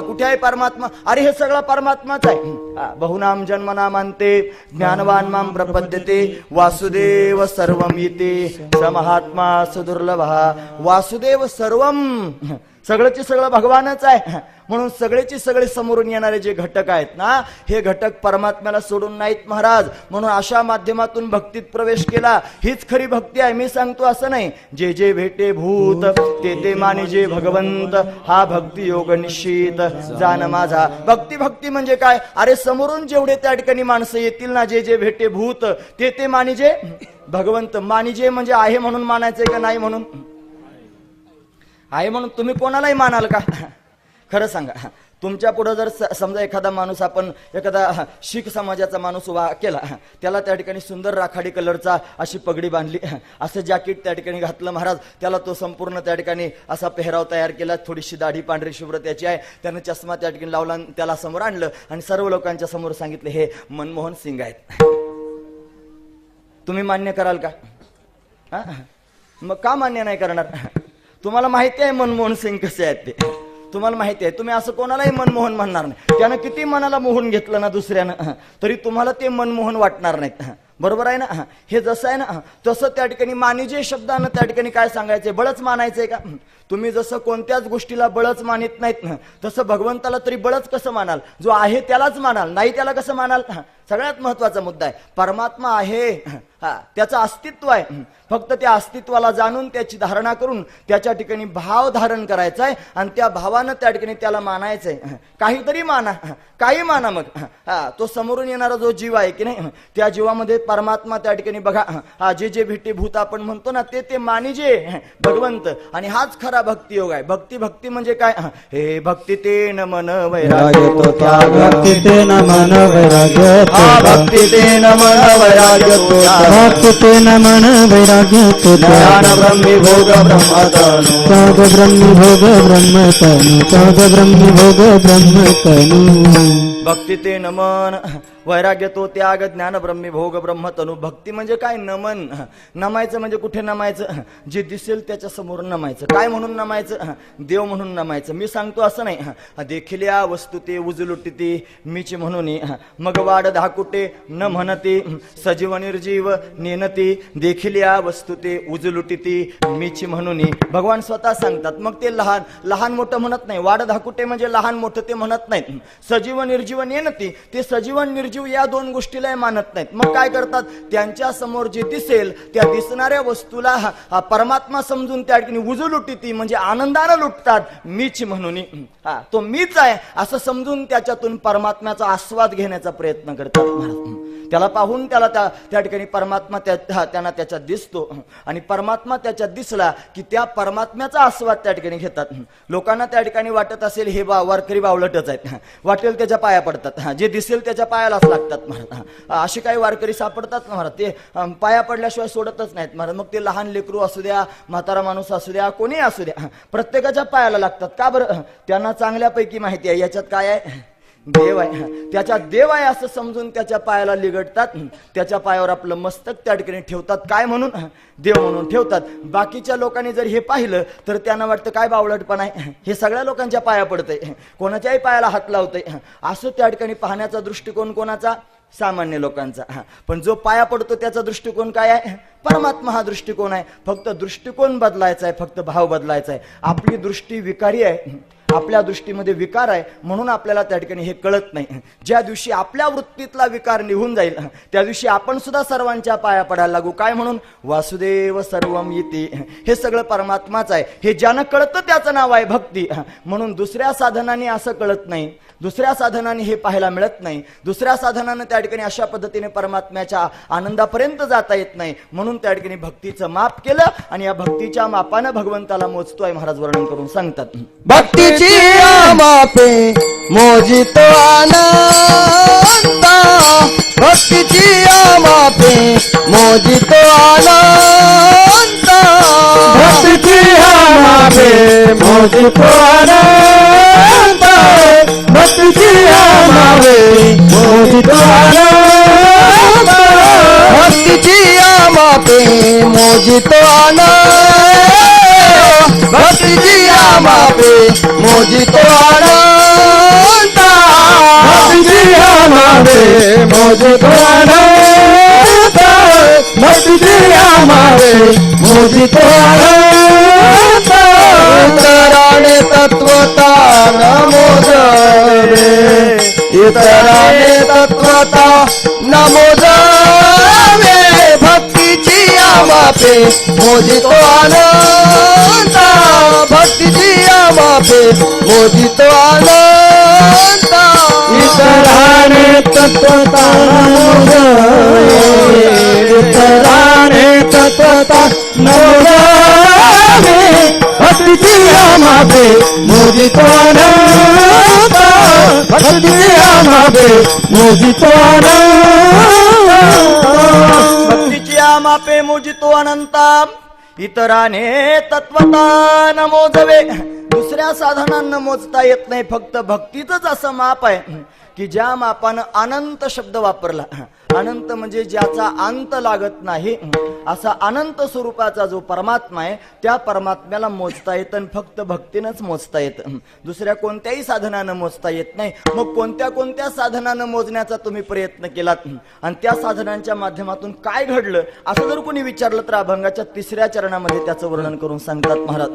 कुठे आहे परमात्मा? अरे हे सगळं परमात्माच आहे. बहुनाम जन्मना मानते ज्ञानवान माम प्रपद्यते वासुदेव सर्वम इति स महात्मा सुदुर्लभा. वासुदेव सर्वम, सगळंची सगळं भगवानच आहे. म्हणून सगळेची सगळे समोरून येणारे जे घटक आहेत ना, हे घटक परमात्म्याला सोडून नाहीत महाराज. म्हणून अशा माध्यमातून भक्तीत प्रवेश केला, हीच खरी भक्ती आहे. मी सांगतो असं नाही, जे जे भेटे भूत ते मानिजे भगवंत, हा भक्ती योग निश्चित जाण माझा. भक्ती म्हणजे काय? अरे समोरून जेवढे त्या ठिकाणी माणसं येतील ना, जे जे भेटे भूत ते मानिजे भगवंत. मानिजे म्हणजे आहे म्हणून मानायचंय का नाही म्हणून? आहे म्हणून तुम्ही कोणालाही मानाल का? खरं सांगा. तुमच्या पुढे जर समजा एखादा माणूस, आपण एखादा शीख समाजाचा माणूस उभा केला, त्याला त्या ठिकाणी सुंदर राखाडी कलरचा अशी पगडी बांधली, असं जॅकेट त्या ठिकाणी घातलं महाराज, त्याला तो संपूर्ण त्या ठिकाणी असा पेहराव तयार केला, थोडीशी दाढी पांढरी शुभ्र त्याची आहे, त्यानं चष्मा त्या ठिकाणी लावला, त्याला समोर आणलं आणि सर्व लोकांच्या समोर सांगितलं हे मनमोहन सिंग आहेत. तुम्ही मान्य कराल का? मग का मान्य नाही करणार? तुम्हाला माहिती आहे मनमोहन सिंग कसे आहेत ते, तुम्हाला माहिती आहे. तुम्ही असं कोणालाही मनमोहन म्हणणार नाही. त्यानं किती मनाला मोहून घेतलं ना दुसऱ्यानं, तरी तुम्हाला ते मनमोहन वाटणार नाहीत. बरोबर आहे ना? हे जसं आहे ना, तसं त्या ठिकाणी मानिजे शब्दानं त्या ठिकाणी काय सांगायचंय? बळच मानायचंय का? तुम्ही जसं कोणत्याच गोष्टीला बळच मानित नाहीत ना, तसं भगवंताला तरी बळच कसं मानाल? जो आहे त्यालाच मानाल, नाही त्याला कसं मानाल? सगळ्यात महत्वाचा मुद्दा आहे. परमात्मा आहे, हा त्याचं अस्तित्व आहे. फक्त त्या अस्तित्वाला जाणून त्याची धारणा करून त्याच्या ठिकाणी भाव धारण करायचा आहे आणि त्या भावानं त्या ठिकाणी त्याला मानायचंय. काहीतरी माना, काही माना. मग तो समोरून येणारा जो जीव आहे की नाही, त्या जीवामध्ये परमात्मा त्या ठिकाणी बघा, जे जे भेटी भूत आपण म्हणतो ना, ते मानिजे भगवंत. आणि हाच खरा भक्ती योग आहे. भक्ती म्हणजे काय? हे भक्ती ते न मन वैराग्य तो त्याग, भक्ती ते न मन वैराग्य भक्ती ते न मन वैराग्य तो त्याग, भक्ती ते न मन वैराग्य तो ज्ञान ब्रह्मी भोग ब्रह्मतनु, त्याग ब्रह्मी भोग ब्रह्मतनु, त्याग ब्रह्मी भोग ब्रह्मतनु. भक्ती ते नमन, वैराग्य तो त्याग, ज्ञान ब्रह्मी भोग ब्रह्मतनु. भक्ती म्हणजे काय? नमन. नमायचं म्हणजे कुठे नमायचं? जे दिसेल त्याच्या समोर नमायचं. काय म्हणून नमायचं? देव म्हणून नमायचं. मी सांगतो असं नाही, देखील या वस्तू ते उजलुटी मीच म्हणून, मग वाढ धाकुटे न म्हणती, सजीव निर्जीव नेनती, देखील या वस्तू ते उजलुटी मीच म्हणून भगवान स्वतः सांगतात. मग ते लहान लहान मोठं म्हणत नाही. वाढ धाकुटे म्हणजे लहान मोठं ते म्हणत नाहीत. सजीव निर्जीव नेनती, ते सजीव निर्जीव या दोन गोष्टीला मानत नाहीत. मग काय करतात? त्यांच्या समोर जे दिसेल त्या दिसणाऱ्या वस्तूला परमात्मा समजून त्या ठिकाणी उजलुटी म्हणजे आनंदानं लुटतात. मीच म्हणून, तो मीच आहे असं समजून त्याच्यातून परमात्म्याचा आस्वाद घेण्याचा प्रयत्न करतात महाराज. त्याला पाहून त्याला त्या ठिकाणी परमात्मा त्यांना त्याच्यात दिसतो आणि परमात्मा त्याच्यात दिसला की त्या परमात्म्याचा आस्वाद त्या ठिकाणी घेतात. लोकांना त्या ठिकाणी वाटत असेल हे वारकरी बावलटच आहेत, वाटेल त्याच्या पाया पडतात, जे दिसेल त्याच्या पायालाच लागतात महाराज. असे काही वारकरी सापडतात ना महाराज, ते पाया पडल्याशिवाय सोडतच नाहीत महाराज. मग ते लहान लेकरू असू द्या, म्हातारा माणूस असू द्या, कोणी असू द्या, प्रत्येकाच्या पायाला लागतात. का बरं? त्यांना चांगल्यापैकी माहिती आहे याच्यात काय आहे, देव आहे. त्याच्यात देव आहे असं समजून त्याच्या पायाला लिगडतात, त्याच्या पायावर आपलं मस्तक त्या ठिकाणी ठेवतात. काय म्हणून? देव म्हणून ठेवतात. बाकीच्या लोकांनी जर हे पाहिलं तर त्यांना वाटतं काय बावळटपण आहे, हे सगळ्या लोकांच्या पाया पडतंय, कोणाच्याही पायाला हात लावतंय. असं त्या ठिकाणी पाहण्याचा दृष्टिकोन कोणाचा? सामान्य लोकांचा. पण जो पाया पडतो त्याचा दृष्टिकोन काय आहे? परमात्मा हा दृष्टिकोन आहे. फक्त दृष्टिकोन बदलायचा आहे, फक्त भाव बदलायचा आहे. आपली दृष्टी विकारी आहे, आपल्या दृष्टीमध्ये विकार आहे, म्हणून आपल्याला त्या ठिकाणी हे कळत नाही. ज्या दिवशी आपल्या वृत्तीतला विकार निघून जाईल त्या दिवशी आपण सुद्धा सर्वांच्या पाया पडायला लागू. काय म्हणून? वासुदेव सर्वम इति, हे सगळं परमात्माच आहे. हे ज्यानं कळतं त्याचं नाव आहे भक्ती. म्हणून दुसऱ्या साधनाने असं कळत नाही, दुसऱ्या साधनाने हे पाहायला मिळत नाही, दुसऱ्या साधनानं त्या ठिकाणी अशा पद्धतीने परमात्म्याच्या आनंदापर्यंत जाता येत नाही. म्हणून त्या ठिकाणी भक्तीचं माप केलं आणि या भक्तीच्या मापानं भगवंताला मोजतोय महाराज वर्णन करून सांगतात. भक्तीची मापे मोजितो अनंता, भक्तीची मापे मोजितो अनंता, भक्तीची मापे मोजितो अनंता, भक्तीची मापे मोजितो अनंता, भक्तीची मापे मोजितो अनंता, भक्तीची मापे मोजितो अनंता, भक्तीची मापे मोजितो अनंता, भक्तीची मापे मोजितो अनंता. इतराने तत्वता न मोजवे, इतराने तत्वता न मोजवे, भक्तीची मापे मोजितो अनंता, भक्तीची मापे मोजितो अनंता. इतराने तत्वता मोजवे, इतराने तत्वता मोजवे, भक्तीची मापे मोजितो अनंता, भक्तीची मापे मोजितो अनंता. भक्तीची मापे मोजितो अनंता, इतराने तत्वता न मोजवे. दुसऱ्या साधनांना मोजता येत नाही, फक्त भक्तीचंच असं माप आहे की ज्या मापानं अनंत शब्द वापरला. अनंत म्हणजे ज्याचा अंत लागत नाही, असा अनंत स्वरूपाचा जो परमात्मा आहे त्या परमात्म्याला मोजता येतं. फक्त भक्तीनंच मोजता येतं, दुसऱ्या कोणत्याही साधनानं मोजता येत नाही. मग कोणत्या साधनानं मोजण्याचा तुम्ही प्रयत्न केलात आणि त्या साधनांच्या माध्यमातून काय घडलं असं जर कोणी विचारलं तर अभंगाच्या 3ऱ्या चरणामध्ये त्याचं वर्णन करून सांगतात महाराज.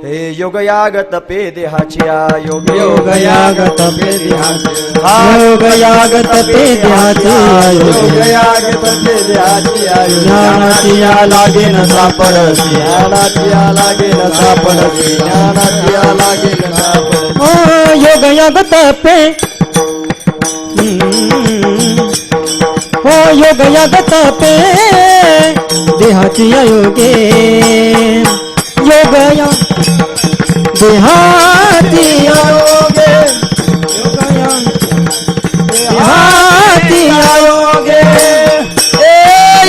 हे योगयागत पे देहाची योग योगयागत पे देहाची योग याग तपे ध्याची आयोग याग तपे ध्याची आयोग ज्ञानाची या लागे न सापडसी ज्ञानाची लागे न सापडसी ज्ञानाची लागे न सापडसी ओ योग याग तपे हो योग याग तपे देहाची आयोगे योग याग देहाची आयोगे योग याग देहाची आयोगे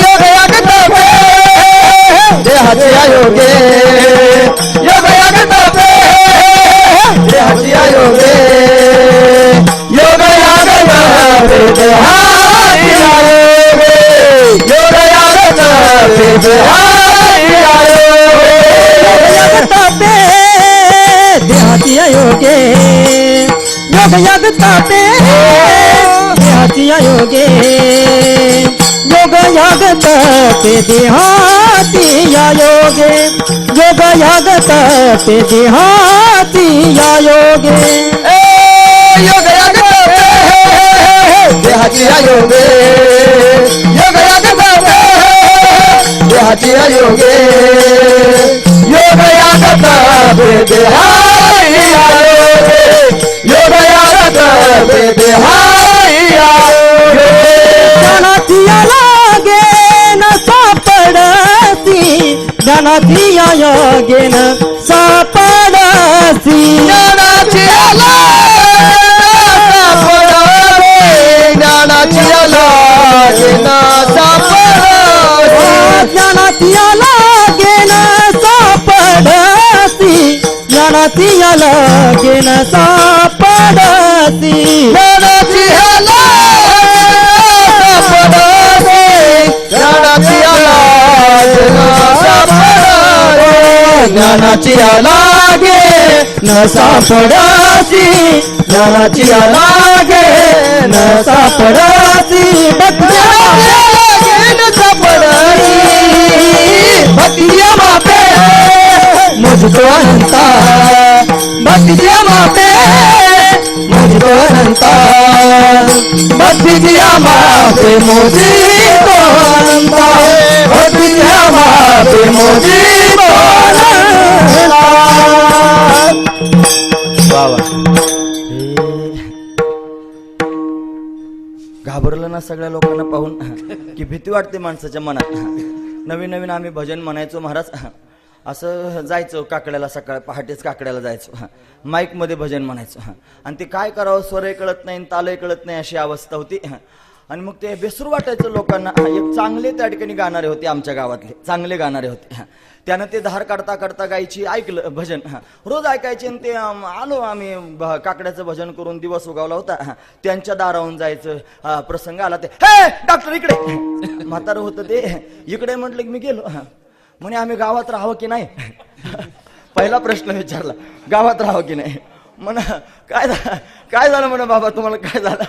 योग याग तपे देहाची आयोगे योग याग तपे देहाची आयोगे योग याग तपे देहाची आयोगे योग याग तपे देहाची आयोगे तपे देहाची आयोगे योग याग तपे देहाची आयोगे योग याग तपे देहाची आयोगे योग याग तपे देहाची आयोगे योग याग तपे देहाची आयोगे योग याग तपे देहाची आयोगे योग याग तपे देहाची आयोगे योग याग तपे देहाची आयोगे ज्ञानाची लागे न सापडसी ज्ञानाची आयोगे न सापडसी ज्ञानाची ज्ञानाची लागे न सापडसी ज्ञानाची लागे न सापडसी ज्ञानाची लागे न सापडसी ज्ञानाची ज्ञानाची लागे न सापडसी ज्ञानाची लागे न सापडसी न सापडसी भक्तिया मापे मुझको अनंता भक्तिया मापे मुझको अनंता भक्तिया मापे मुझको अनंता भक्तिया मापे मुझको अनंता घाबरलं ना सगळ्या लोकांना पाहून की भीती वाटते माणसाच्या मनात. नवीन नवीन आम्ही भजन म्हणायचो महाराज. असं जायचो काकड्याला, सकाळ पहाटेच काकड्याला जायचो. माईकमध्ये भजन म्हणायचो आणि ते काय करावं, स्वरही कळत नाही, तालही कळत नाही, अशी अवस्था होती. आणि मग ते बेसूर वाटायचं लोकांना. एक चांगले त्या ठिकाणी गाणारे होते आमच्या गावातले, चांगले गाणारे होते. त्यानं ते धार काढता काढता गायची, ऐकलं भजन, रोज ऐकायचे. आणि ते आलो आम्ही काकड्याचं भजन करून, दिवस उगावला होता. त्यांच्या दारावून जायचं. प्रसंग आला ते, हे डॉक्टर इकडे. म्हातारं होतं ते, इकडे म्हटलं की मी गेलो. म्हणे आम्ही गावात राहावं की नाही. पहिला प्रश्न विचारला, गावात राहावं की नाही. म्हणा काय झालं म्हणा बाबा, तुम्हाला काय झालं.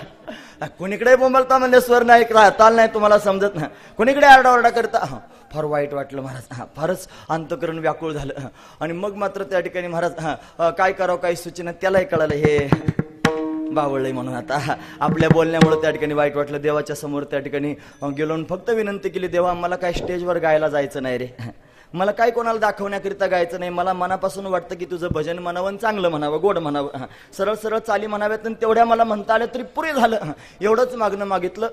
कोणीकडे बोंबलता म्हणजे स्वर नाही, ताल नाही, तुम्हाला समजत नाही, कोणीकडे आरडाओरडा करता. फार वाईट वाटलं महाराज. फारच अंतकरण व्याकुळ झालं. आणि मग मात्र त्या ठिकाणी महाराज काय करावं, काही सूचना त्यालाही कळालं, हे बावळलंय म्हणून. आता आपल्या बोलण्यामुळे त्या ठिकाणी वाईट वाटलं. देवाच्या समोर त्या ठिकाणी गेलो, फक्त विनंती केली, देवा मला काय स्टेजवर गायला जायचं नाही रे, मला काय कोणाला दाखवण्याकरिता गायचं नाही. मला मनापासून वाटतं की तुझं भजन म्हणावं, चांगलं म्हणावं, गोड म्हणावं, सरळ सरळ चाली म्हणाव्यात. आणि तेवढ्या मला म्हणता आल्या तरी पुरे झालं. एवढंच मागणं मागितलं.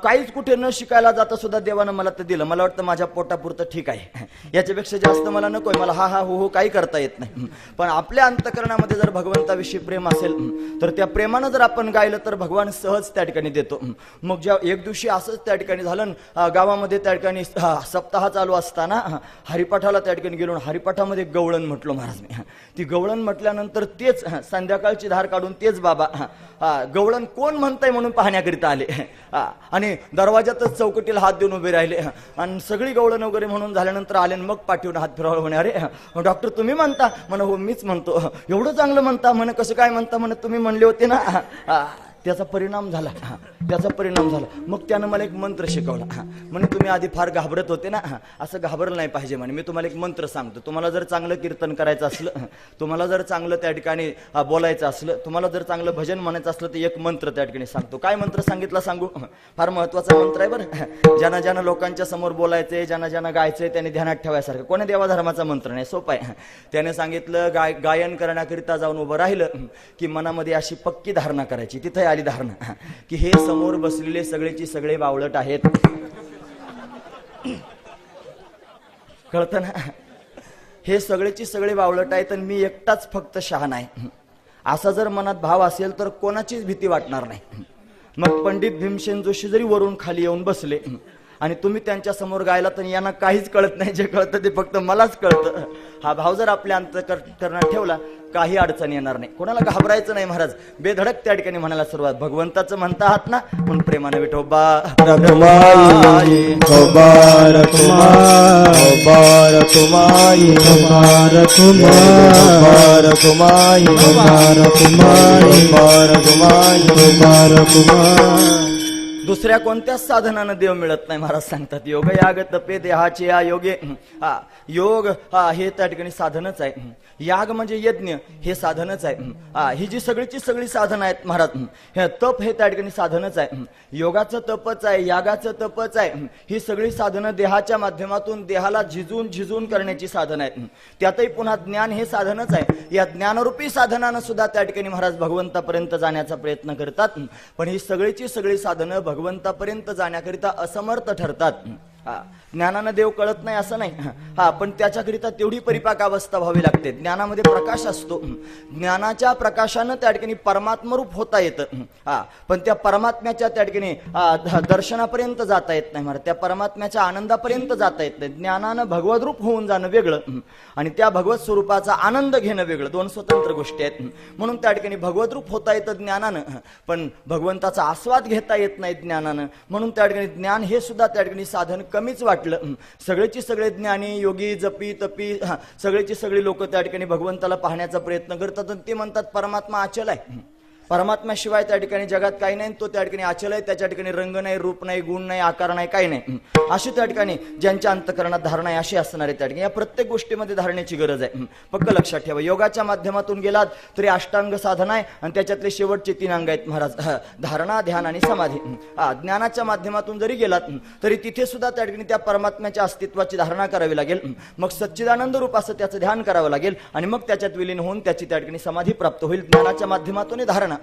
काहीच कुठे न शिकायला जाता सुद्धा देवानं मला ते दिलं. मला वाटतं माझ्या पोटापुरतं ठीक आहे, याच्यापेक्षा जास्त मला नकोय. मला हा हा हो हो काही करता येत नाही. पण आपल्या अंतकरणामध्ये जर भगवंताविषयी प्रेम असेल तर त्या प्रेमानं जर आपण गायलं तर भगवान सहज त्या ठिकाणी देतो. मग ज्या एक दिवशी असंच त्या ठिकाणी झालं. गावामध्ये त्या ठिकाणी सप्ताह चालू असताना हरिपाठाला त्या ठिकाणी गेलो. हरिपाठामध्ये गवळण म्हटलो महाराज मी. ती गवळण म्हटल्यानंतर तेच संध्याकाळची धार काढून तेच बाबा गवळण कोण म्हणताय म्हणून पाहण्याकरिता आले. आणि दरवाजातच चौकटीला हात देऊन उभे राहिले. आणि सगळी गवळण वगैरे म्हणून झाल्यानंतर आले. मग पाठीवरून हात फिरवला. म्हणे अरे डॉक्टर तुम्ही म्हणता. म्हणे हो मीच म्हणतो. एवढं चांगलं म्हणता. म्हणे कसं काय म्हणता. म्हणे तुम्ही म्हणले होते ना त्याचा परिणाम झाला. त्याचा परिणाम झाला. मग त्यानं मला एक मंत्र शिकवला. म्हणे तुम्ही आधी फार घाबरत होते ना, असं घाबरलं नाही पाहिजे म्हणे. मी तुम्हाला एक मंत्र सांगतो. तुम्हाला जर चांगलं कीर्तन करायचं असलं, तुम्हाला जर चांगलं त्या ठिकाणी बोलायचं असलं, तुम्हाला जर चांगलं भजन म्हणायचं असलं तर एक मंत्र त्या ठिकाणी सांगतो. काय मंत्र सांगितला सांगू? फार महत्वाचा मंत्र आहे बरं. ज्यांना ज्यांना लोकांच्या समोर बोलायचंय, ज्यांना ज्यांना गायचंय त्यांनी ध्यानात ठेवायसारखं. कोणी देवाधर्माचा मंत्र नाही, सोपा आहे. त्याने सांगितलं गायन करण्याकरिता जाऊन उभं राहिलं की मनामध्ये अशी पक्की धारणा करायची. तिथे आली धारणा की हे समोर बसलेले सगळेची सगळे बावळट आहेत. कळतं ना? हे सगळेची सगळे बावळट आहेत आणि मी एकटाच फक्त शहाणा आहे. असा जर मनात भाव असेल तर कोणाचीच भीती वाटणार नाही. मग पंडित भीमसेन जोशी जरी वरून खाली येऊन बसले आणि तुम्ही त्यांच्या समोर गायला तर यांना काहीच कळत नाही. जे कळतं ते फक्त मलाच कळतं. हा भाव जर आपल्या अंतःकरणात ठेवला काही अडचण येणार नाही. कोणाला घाबरायचं नाही. महाराज बेधडक त्या ठिकाणी म्हणायला सुरुवात. भगवंताचं म्हणता आहात ना, म्हणून प्रेमाने विठोबा रखुमाई बार कुमार बार कुमाई बार कुमार बार कुमाई बार कुमाई बार कुमाई बार कुमार. दुसऱ्या कोणत्याच साधनानं देव मिळत नाही. महाराज सांगतात योग याग तपे देहाचे या योगे. योग हे त्या ठिकाणी साधनच आहे. याग म्हणजे यज्ञ, हे साधनच आहे. ही जी सगळीची सगळी साधनं आहेत महाराज, हे तप हे त्या ठिकाणी साधनच आहे. योगाचं तपच आहे, यागाचं तपच आहे. ही सगळी साधनं देहाच्या माध्यमातून देहाला झिजून झिजून करण्याची साधनं आहेत. त्यातही पुन्हा ज्ञान हे साधनच आहे. या ज्ञानरूपी साधनानं सुद्धा त्या ठिकाणी महाराज भगवंतापर्यंत जाण्याचा प्रयत्न करतात. पण ही सगळीची सगळी साधनं भगवंतापर्यंत जाण्याकरिता असमर्थ ठरतात. ज्ञानानं देव कळत नाही असं नाही. पण त्याच्याकरिता तेवढी परिपाक अवस्था व्हावी लागते. ज्ञानामध्ये प्रकाश असतो. ज्ञानाच्या प्रकाशानं त्या ठिकाणी परमात्मरूप होता येतं. पण त्या परमात्म्याच्या त्या ठिकाणी दर्शनापर्यंत जाता येत नाही महाराज. त्या परमात्म्याच्या आनंदापर्यंत जाता येत नाही. ज्ञानानं भगवत रूप होऊन जाणं वेगळं आणि त्या भगवत स्वरूपाचा आनंद घेणं वेगळं. दोन स्वतंत्र गोष्टी आहेत. म्हणून त्या ठिकाणी भगवत रूप होता येतं ज्ञानानं, पण भगवंताचा आस्वाद घेता येत नाही ज्ञानानं. म्हणून त्या ठिकाणी ज्ञान हे सुद्धा त्या ठिकाणी साधन कमीच वाटलं. सगळेची सगळे ज्ञानी योगी जपी तपी सगळेची सगळी लोक त्या ठिकाणी भगवंताला पाहण्याचा प्रयत्न करतात आणि ते म्हणतात परमात्मा अचल आहे. परमात्म्याशिवाय त्या ठिकाणी जगात काही नाही. तो त्या ठिकाणी अचल आहे. त्याच्या ठिकाणी रंग नाही, रूप नाही, गुण नाही, आकार नाही, काही नाही. अशी त्या ठिकाणी ज्यांच्या अंतःकरणात धारणा आहे अशी असणार आहे. त्या ठिकाणी या प्रत्येक गोष्टीमध्ये धारण्याची गरज आहे. पक्क लक्षात ठेवा. योगाच्या माध्यमातून गेलात तरी अष्टांग साधना आहे आणि त्याच्यातले शेवटचे 3 अंग आहेत महाराज, धारणा, ध्यान आणि समाधी. ज्ञानाच्या माध्यमातून जरी गेलात तरी तिथे सुद्धा त्या ठिकाणी त्या परमात्म्याच्या अस्तित्वाची धारणा करावी लागेल. मग सच्चिदानंद रूप असं त्याचं ध्यान करावं लागेल आणि मग त्याच्यात विलीन होऊन त्याची त्या ठिकाणी समाधी प्राप्त होईल. ज्ञानाच्या माध्यमातून धारणा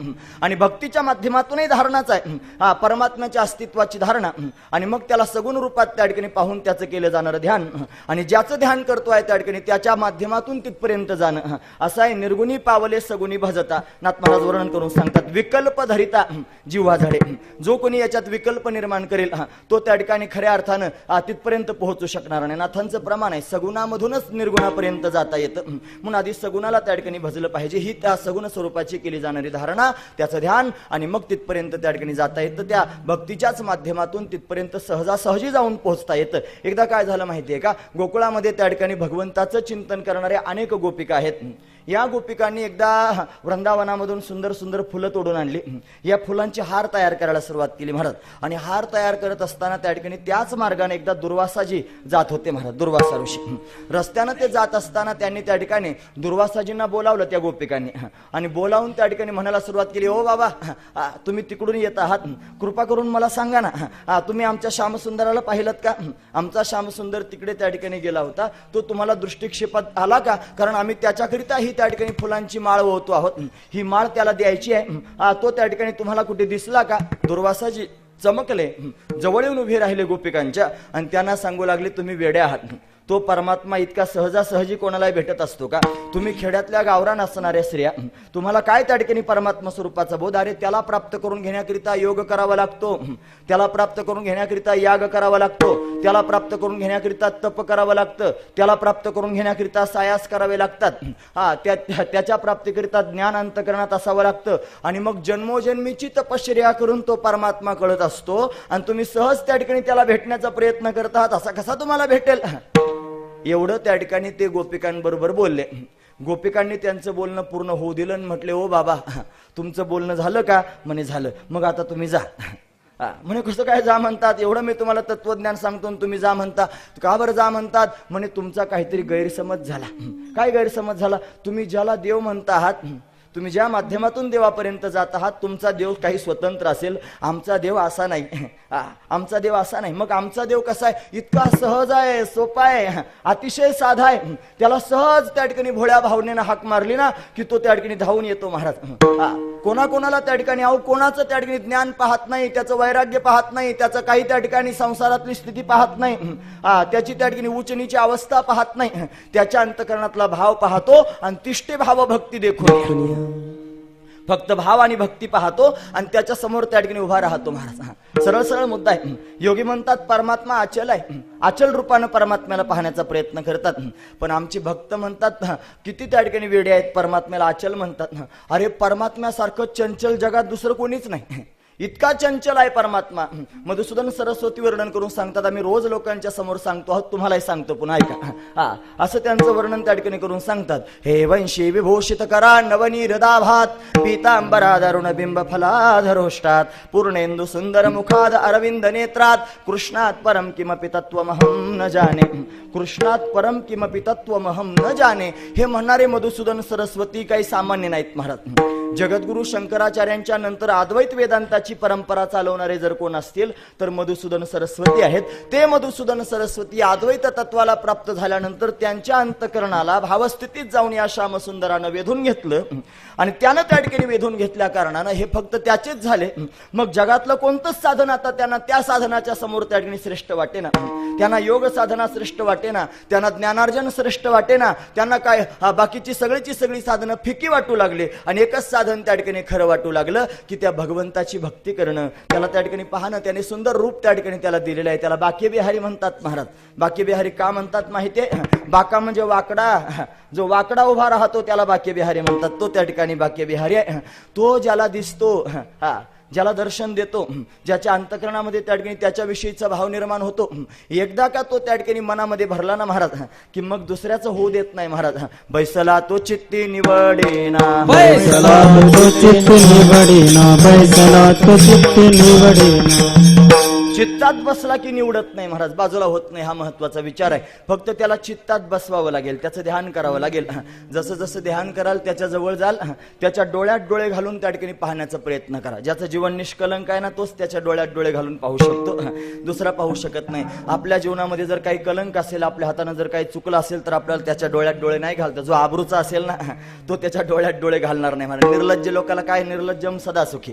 आणि भक्तीच्या माध्यमातूनही धारणाच आहे. परमात्म्याच्या अस्तित्वाची धारणा आणि मग त्याला सगुण रूपात त्या ठिकाणी पाहून त्याचं केलं जाणारं ध्यान आणि ज्याचं ध्यान करतोय त्या ठिकाणी त्याच्या माध्यमातून तिथपर्यंत जाणं. असं आहे. निर्गुणी पावले सगुणी भजता. नाथ महाराज वर्णन करून सांगतात. विकल्प धरिता जिव्हा झाडे. जो कोणी याच्यात विकल्प निर्माण करेल तो त्या ठिकाणी खऱ्या अर्थानं तिथपर्यंत पोहोचू शकणार नाही. नाथांचं प्रमाण आहे. सगुणामधूनच निर्गुणापर्यंत जाता येतं. म्हणून आधी सगुणाला त्या ठिकाणी भजलं पाहिजे. ही त्या सगुण स्वरूपाची केली जाणारी धारणा, त्याचं ध्यान आणि मग तिथपर्यंत त्या ठिकाणी जाता येतं. त्या भक्तीच्याच माध्यमातून तिथपर्यंत सहजासहजी जाऊन पोहोचता येतं. एकदा काय झालं माहितीये का, गोकुळामध्ये त्या ठिकाणी भगवंताचं चिंतन करणारे अनेक गोपिका आहेत. या गोपिकांनी एकदा वृंदावनामधून सुंदर सुंदर फुलं तोडून आणली. या फुलांची हार तयार करायला सुरुवात केली महाराज. आणि हार तयार करत असताना त्या ठिकाणी त्याच मार्गाने एकदा दुर्वासाजी जात होते महाराज. दुर्वासा ऋषी रस्त्यानं ते जात असताना त्यांनी त्या ठिकाणी दुर्वासाजींना बोलावलं त्या गोपिकांनी आणि बोलावून त्या ठिकाणी म्हणायला सुरुवात केली, ओ बाबा तुम्ही तिकडून येत आहात, कृपा करून मला सांगा ना, तुम्ही आमच्या श्यामसुंदराला पाहिलं का? आमचा श्यामसुंदर तिकडे त्या ठिकाणी गेला होता, तो तुम्हाला दृष्टिक्षेपात आला का? कारण आम्ही त्याच्याकरिता ही त्या ठिकाणी फुलांची माळ ओवतो आहोत. ही माळ त्याला द्यायची आहे. तो त्या ठिकाणी तुम्हाला कुठे दिसला का? दुर्वासाजी चमकले, जवळ येऊन उभे राहिले गोपिकांच्या आणि त्यांना सांगू लागले, तुम्ही वेडे आहात. तो परमात्मा इतका सहजासहजी कोणालाही भेटत असतो का? तुम्ही खेड्यातल्या गावरान असणाऱ्या स्त्रिया, तुम्हाला काय त्या ठिकाणी परमात्मा स्वरूपाचा बोध? अरे त्याला प्राप्त करून घेण्याकरिता योग करावा लागतो, त्याला प्राप्त करून घेण्याकरिता याग करावा लागतो, त्याला प्राप्त करून घेण्याकरिता तप करावं लागतं, त्याला प्राप्त करून घेण्याकरिता सायास करावे लागतात. त्याच्या प्राप्तीकरिता ज्ञान अंतःकरणात असावं लागतं आणि मग जन्मोजन्मीची तपश्चर्या करून तो परमात्मा कळत असतो आणि तुम्ही सहज त्या ठिकाणी त्याला भेटण्याचा प्रयत्न करतात. असा कसा तुम्हाला भेटेल? एवढं त्या ठिकाणी ते गोपिकांबरोबर बोलले. गोपिकांनी त्यांचं बोलणं पूर्ण होऊ दिलं आणि म्हटले, ओ बाबा तुमचं बोलणं झालं का? म्हणे झालं. मग आता तुम्ही जा. म्हणे कसं काय जा म्हणतात? एवढं मी तुम्हाला तत्वज्ञान सांगतो आणि तुम्ही जा म्हणता. का बरं जा म्हणतात? म्हणे तुमचा काहीतरी गैरसमज झाला. काय गैरसमज झाला? तुम्ही ज्याला देव म्हणता आहात, तुम्ही ज्या माध्यमातून देवापर्यंत जात आहात, तुमचा देव काही स्वतंत्र असेल. आमचा देव असा नाही. आमचा देव असा नाही. मग आमचा देव कसा आहे? इतका सहज आहे, सोपा आहे, अतिशय साधा आहे. त्याला सहज त्या ठिकाणी भोळ्या भावनेनं हाक मारली ना की तो त्या ठिकाणी धावून येतो महाराज. कोणाकोणाला त्या ठिकाणी अहो कोणाचं त्या ठिकाणी ज्ञान पाहत नाही, त्याचं वैराग्य पाहत नाही, त्याचं काही त्या ठिकाणी संसारातली स्थिती पाहत नाही, त्याची त्या ठिकाणी उच्च नीच अवस्था पाहत नाही. त्याच्या अंतकरणातला भाव पाहतो आणि तिष्ठे भाव भक्ती देखो. फक्त भाव आणि भक्ती पाहतो आणि त्याच्या समोर त्या ठिकाणी उभा राहतो महाराज. सरळ सरळ मुद्दा आहे. योगी म्हणतात परमात्मा अचल आहे. अचल रूपानं परमात्म्याला पाहण्याचा प्रयत्न करतात. पण आमचे भक्त म्हणतात किती त्या ठिकाणी वेडे आहेत, परमात्म्याला अचल म्हणतात. अरे परमात्म्यासारखं चंचल जगात दुसरं कोणीच नाही. इतका चंचल आहे परमात्मा. मधुसूदन सरस्वती वर्णन करून सांगतात. आम्ही रोज लोकांच्या समोर सांगतो आहोत, तुम्हालाही सांगतो पुन्हा ऐका. असं त्यांचं वर्णन त्या ठिकाणी करून सांगतात. हे वंशी विभूषित करा नवनी हृदाभात पीतांबरा दारुण बिंब फलाधरोष्टात पूर्णेंदू सुंदर मुखाद अरविंद नेत्रात कृष्णात परम किमपि तत्वमहं न जाने. कृष्णात परम किमपि तत्वमहं न जाने. हे म्हणणारे मधुसूदन सरस्वती काही सामान्य नाहीत महाराज. जगद्गुरु शंकराचार्यांच्या नंतर अद्वैत वेदांताची परंपरा चालवणारे जर कोण असतील तर मधुसूदन सरस्वती आहेत. ते मधुसूदन सरस्वती अद्वैत तत्वाला प्राप्त झाल्यानंतर त्यांच्या अंतकरणाला भावस्थितीत जाऊन या श्यामसुंदरानं वेधून घेतलं आणि त्यानं त्या ठिकाणी वेधून घेतल्या कारणानं हे फक्त त्याचेच झाले. मग जगातलं कोणतंच साधन आता त्यांना त्या साधनाच्या समोर त्या ठिकाणी श्रेष्ठ वाटेना. त्यांना योग साधना श्रेष्ठ वाटेना, त्यांना ज्ञानार्जन श्रेष्ठ वाटेना. त्यांना काय बाकीची सगळीची सगळी साधनं फिकी वाटू लागले आणि एकच साधन त्या ठिकाणी खरं वाटू लागलं की त्या भगवंताची भक्ती करणं, त्याला त्या ठिकाणी पाहणं. त्याने सुंदर रूप त्या ठिकाणी त्याला दिलेलं आहे. त्याला बाके बिहारी म्हणतात महाराज. बाके बिहारी का म्हणतात माहितीये? बाका म्हणजे वाकडा, जो वाकडा उभा राहतो त्याला बाके बिहारी म्हणतात. तो त्या ठिकाणी बाके बिहारी आहे. तो ज्याला दिसतो, ज्याला दर्शन देतो, ज्याच्या अंतकरणामध्ये त्या ठिकाणी त्याच्याविषयीचा भाव निर्माण होतो, एकदा का तो त्या ठिकाणी मनामध्ये भरला ना महाराज की मग दुसऱ्याचं होऊ देत नाही महाराज. बैसला तो चित्ती निवडेना, बैसला तो चित्त निवडेना, बैसला तो चित्त निवडेना. चित्तात बसला की निवडत नाही महाराज, बाजूला होत नाही. हा महत्वाचा विचार आहे. फक्त त्याला चित्तात बसवावं लागेल, त्याचं ध्यान करावं लागेल. जसं जसं ध्यान कराल त्याच्या जवळ जाल, त्याच्या डोळ्यात डोळे घालून त्या ठिकाणी पाहण्याचा प्रयत्न करा. ज्याचं जीवन निष्कलंक आहे ना तोच त्याच्या डोळ्यात डोळे घालून पाहू शकतो, दुसरा पाहू शकत नाही. आपल्या जीवनामध्ये जर काही कलंक असेल, आपल्या हातानं जर काही चुकलं असेल तर आपल्याला त्याच्या डोळ्यात डोळे नाही घालता. जो आबरूचा असेल ना तो त्याच्या डोळ्यात डोळे घालणार नाही महाराज. निर्लज्ज लोकाला काय, निर्लज्जम सदा सुखी,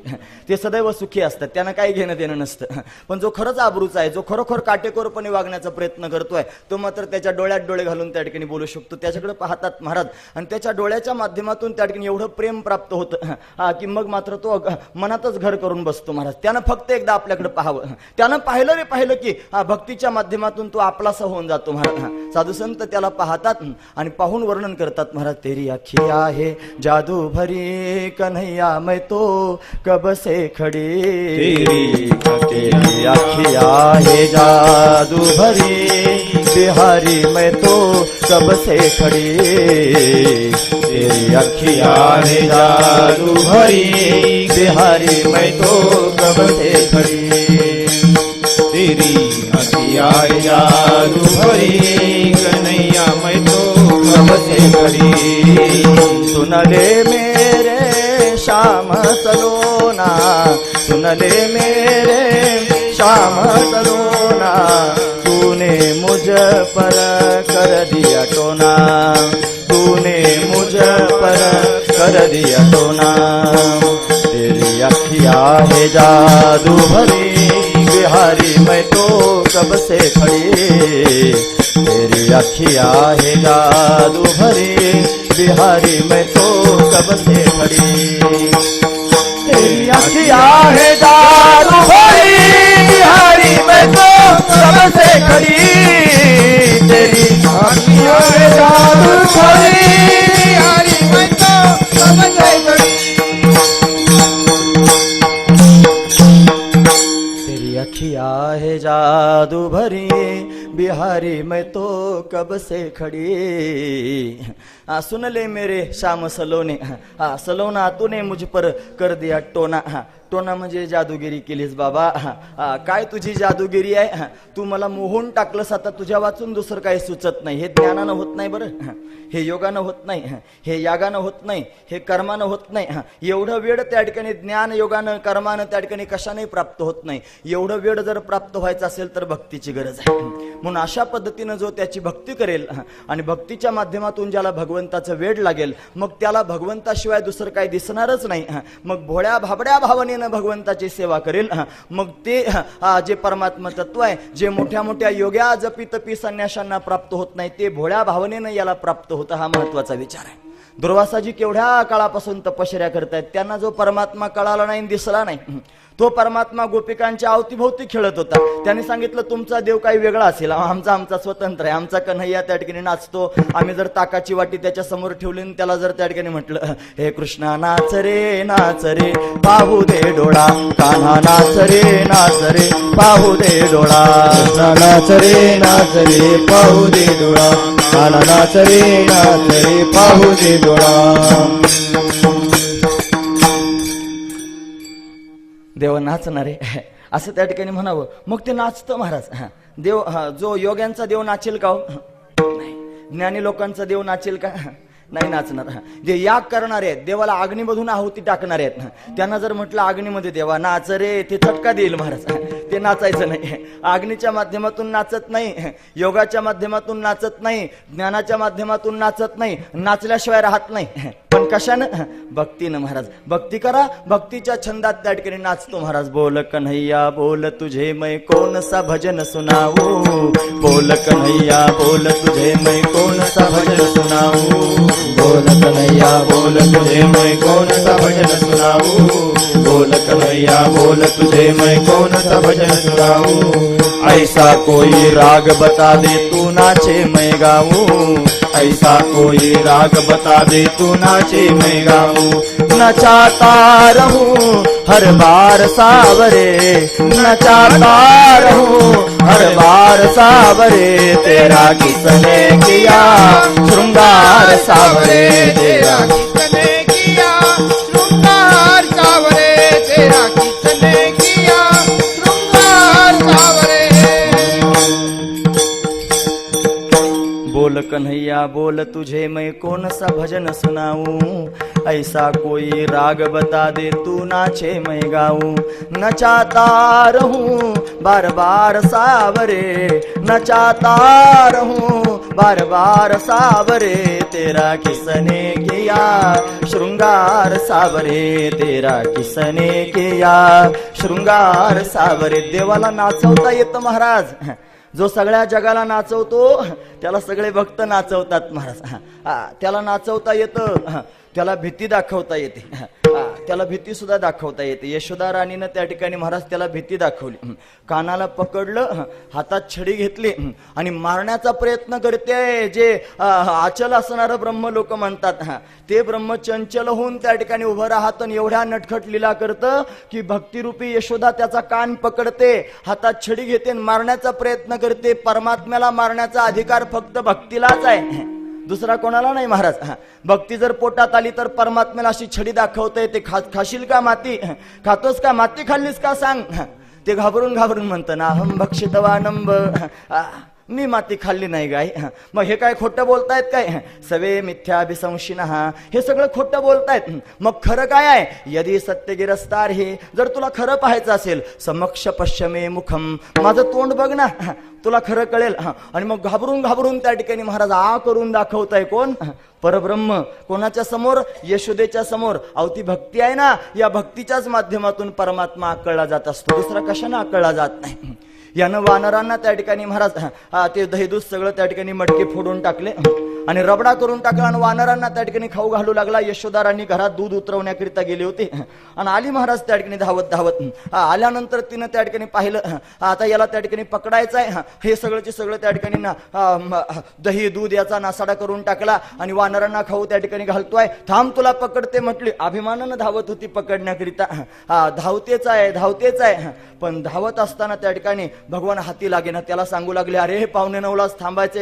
ते सदैव सुखी असतात, त्यांना काही घेणं देणं नसतं. पण जो खरंच आबरूचा आहे, जो खरोखर काटेकोरपणे वागण्याचा प्रयत्न करतोय, तो मात्र त्याच्या डोळ्यात डोळे घालून त्या ठिकाणी बोलू शकतो. त्याच्याकडे पाहतात महाराज आणि त्याच्या डोळ्याच्या माध्यमातून त्या ठिकाणी एवढं प्रेम प्राप्त होतं की मग मात्र तो मनातच घर करून बसतो महाराज. त्यानं फक्त एकदा आपल्याकडे पाहावं, त्यानं पाहिलं रे पाहिलं की भक्तीच्या माध्यमातून तो आपलासा होऊन जातो महाराज. साधू संत त्याला पाहतात आणि पाहून वर्णन करतात महाराज. तेरी अखिया है जादू भरी कन्हैया मैं तो कब से खड़ी, तेरी अखिया है जादू भरी बिहारी मैं तो कब से खड़ी, तेरी अखिया है जादू भरी बिहारी मैं तो कब से खड़ी, तेरी अखिया है जादू भरी कन्हैया मैं तो कब से खड़ी, सुन ले मेरे श्याम सलोना, सुन ले मेरे श्याम सलोना, तूने मुझ पर कर दिया टोना, तूने मुझ पर कर दिया टोना, तेरी अखिया है जादू भरी बिहारी मैं तो कब से खड़ी, तेरी अखिया है जादू भरी बिहारी मैं तो कब से खड़ी, तेरी अखिया है जादू भरी बिहारी मैं तो कब से खड़ी, तेरी अखिया है जादू भरी बिहारी मैं तो कब से खड़ी, तेरी अखिया है जादू भरी बिहारी मैं तो कब से खड़ी. सुन ले मेरे श्याम सलोने, सलोना तूने मुझ पर कर दिया टोना. टोना म्हणजे जादूगिरी केलीस बाबा. काय तुझी जादूगिरी आहे. तू मला मोहून टाकलंस. आता तुझ्या वाचून दुसरं काही सुचत नाही. हे ज्ञानानं होत नाही बरं, हे योगानं होत नाही, हे यागानं होत नाही, हे कर्मानं होत नाही. एवढं वेळ त्या ठिकाणी ज्ञान योगानं कर्मानं त्या ठिकाणी कशाने प्राप्त होत नाही. एवढं वेळ जर प्राप्त व्हायचं असेल तर भक्तीची गरज आहे. म्हणून अशा पद्धतीनं जो त्याची भक्ती करेल आणि भक्तीच्या माध्यमातून ज्याला भगवंताचं वेड लागेल, मग त्याला भगवंताशिवाय दुसरं काही दिसणारच नाही. मग भोळ्या भाबड्या भावनेनं भगवंताची सेवा करेल, मग ते जे परमात्मा तत्व आहे, जे मोठ्या मोठ्या योग्या जपी तपी संन्याशांना प्राप्त होत नाही, ते भोळ्या भावनेनं याला प्राप्त होतं. हा महत्वाचा विचार आहे. दुर्वासाजी केवढ्या काळापासून तपश्चर्या करतायत. त्यांना जो परमात्मा कळाला नाही, दिसला नाही, तो परमात्मा गोपिकांच्या अवतीभोवती खेळत होता. त्यांनी सांगितलं तुमचा देव काही वेगळा असेल, आमचा स्वतंत्र आहे. आमचा कन्हैया त्या ठिकाणी नाचतो. आम्ही जर ताकाची वाटी त्याच्या समोर ठेवली आणि त्याला जर त्या ठिकाणी म्हटलं, हे कृष्णा नाच रे पाहू दे डोळा, कान्हा नाच रे पाहू दे डोळा, नाच रे पाहू दे डोळा, कान्हा नाच रे पाहू दे डोळा. देव नाचणारे असं त्या ठिकाणी म्हणावं. मग ते नाचतं महाराज. देव जो योग्यांचा देव नाचेल का? नाही. ज्ञानी लोकांचा देव नाचेल का? नाही नाचणार. जे याग करणारे आहेत, देवाला अग्नीमधून आहुती टाकणारे आहेत, त्यांना जर म्हटलं अग्नीमध्ये देवा नाच रे, ते चटका देईल महाराज. ते नाचायचं नाही. अग्नीच्या माध्यमातून नाचत नाही, योगाच्या माध्यमातून नाचत नाही, ज्ञानाच्या माध्यमातून नाचत नाही, नाचल्याशिवाय राहत नाही. पण कशानं? भक्तीनं महाराज. भक्ती करा. भक्तीच्या छंदात त्या ठिकाणी नाचतो महाराज. बोल कन्हैया बोल तुझे मैं कौन सा भजन सुनाऊ, बोल कन्हैया बोल तुझे मैं कौन सा भजन सुनाऊ, बोल कन्हैया बोल तुझे मैं कौन सा भजन सुनाऊं, बोल कन्हैया बोल तुझे मैं कौन सा भजन सुनाऊं. ऐसा कोई राग बता दे तू नाचे मैं गाऊं, ऐसा कोई राग बता दे तू नाचे मैं गाऊं. नचाता रहूं हर बार सावरे, नचाता रहूं हर बार सावरे, तेरा किसने किया श्रृंगार सावरे, तेरा किसने किया श्रृंगार सावरे, तेरा किसने किया श्रृंगार सावरे. बोल कन्हैया बोल तुझे मैं कौन सा भजन सुनाऊं, ऐसा कोई राग बता दे तू नाचे मैं गाऊं. नचाता रहूं बार बार सावरे, नचाता रहूं बार बार सावरे, तेरा किसने किया श्रृंगार सावरे, तेरा किसने किया श्रृंगार सावरे. देवाला नाचवता येतं महाराज. जो सगळ्या जगाला नाचवतो त्याला सगळे भक्त नाचवतात महाराज. त्याला नाचवता येतं, त्याला भीती दाखवता येते, त्याला भीती सुद्धा दाखवता येते. यशोदा राणीनं त्या ठिकाणी महाराज त्याला भीती दाखवली. कानाला पकडलं, हातात छडी घेतली आणि मारण्याचा प्रयत्न करते. जे अचल असणारं ब्रह्म लोक म्हणतात, ते ब्रह्म चंचल होऊन त्या ठिकाणी उभं राहतं आणि एवढ्या नटखट लीला करतं की भक्तिरूपी यशोदा त्याचा कान पकडते, हातात छडी घेते, मारण्याचा प्रयत्न करते. परमात्म्याला मारण्याचा अधिकार फक्त भक्तीलाच आहे, दुसरा कोणाला नाही महाराज. भक्ती जर पोटात आली तर परमात्म्याला अशी छडी दाखवता येते. खाशील का माती, खातोस का माती, खाल्लीस का सांग. ते घाबरून घाबरून म्हणतं ना हम भक्षितवानंब, मी माती खाल्ली नाही गाय. मग हे काय खोटं बोलतायत काय? सवे मिथ्याभिसंशिनः, हे सगळं खोटं बोलतायत. मग खरं काय आहे? यदि सत्यगिरस्तार हे, जर तुला खरं पाहायचं असेल, समक्ष पश्चिमे मुखम, माझं तोंड बघ ना, तुला खरं कळेल. आणि मग घाबरून घाबरून त्या ठिकाणी महाराज करून दाखवताय. कोण? परब्रह्म. कोणाच्या समोर? यशोदेच्या समोर. अवती भक्ती आहे ना, या भक्तीच्याच माध्यमातून परमात्मा आकळला जात असतो, दुसरा कशाने आकळला जात नाही. यानं वानरांना त्या ठिकाणी महाराज ते दहीदूध सगळं त्या ठिकाणी मटके फोडून टाकले आणि रबडा करून टाकला आणि वानरांना त्या ठिकाणी खाऊ घालू लागला. यशोदारांनी घरात दूध उतरवण्याकरिता गेले होते आणि आली महाराज त्या ठिकाणी धावत धावत. आल्यानंतर तिनं त्या ठिकाणी पाहिलं, आता याला त्या ठिकाणी पकडायचं आहे. हे सगळंचे सगळं त्या ठिकाणी दही दूध याचा नासाडा करून टाकला आणि वानरांना खाऊ त्या ठिकाणी घालतोय. थांब तुला पकडते म्हटली. अभिमानानं धावत होती पकडण्याकरिता. धावतेच आहे. पण धावत असताना त्या ठिकाणी भगवान हाती लागेना. त्याला सांगू लागले, अरे 8:45 थांबायचे,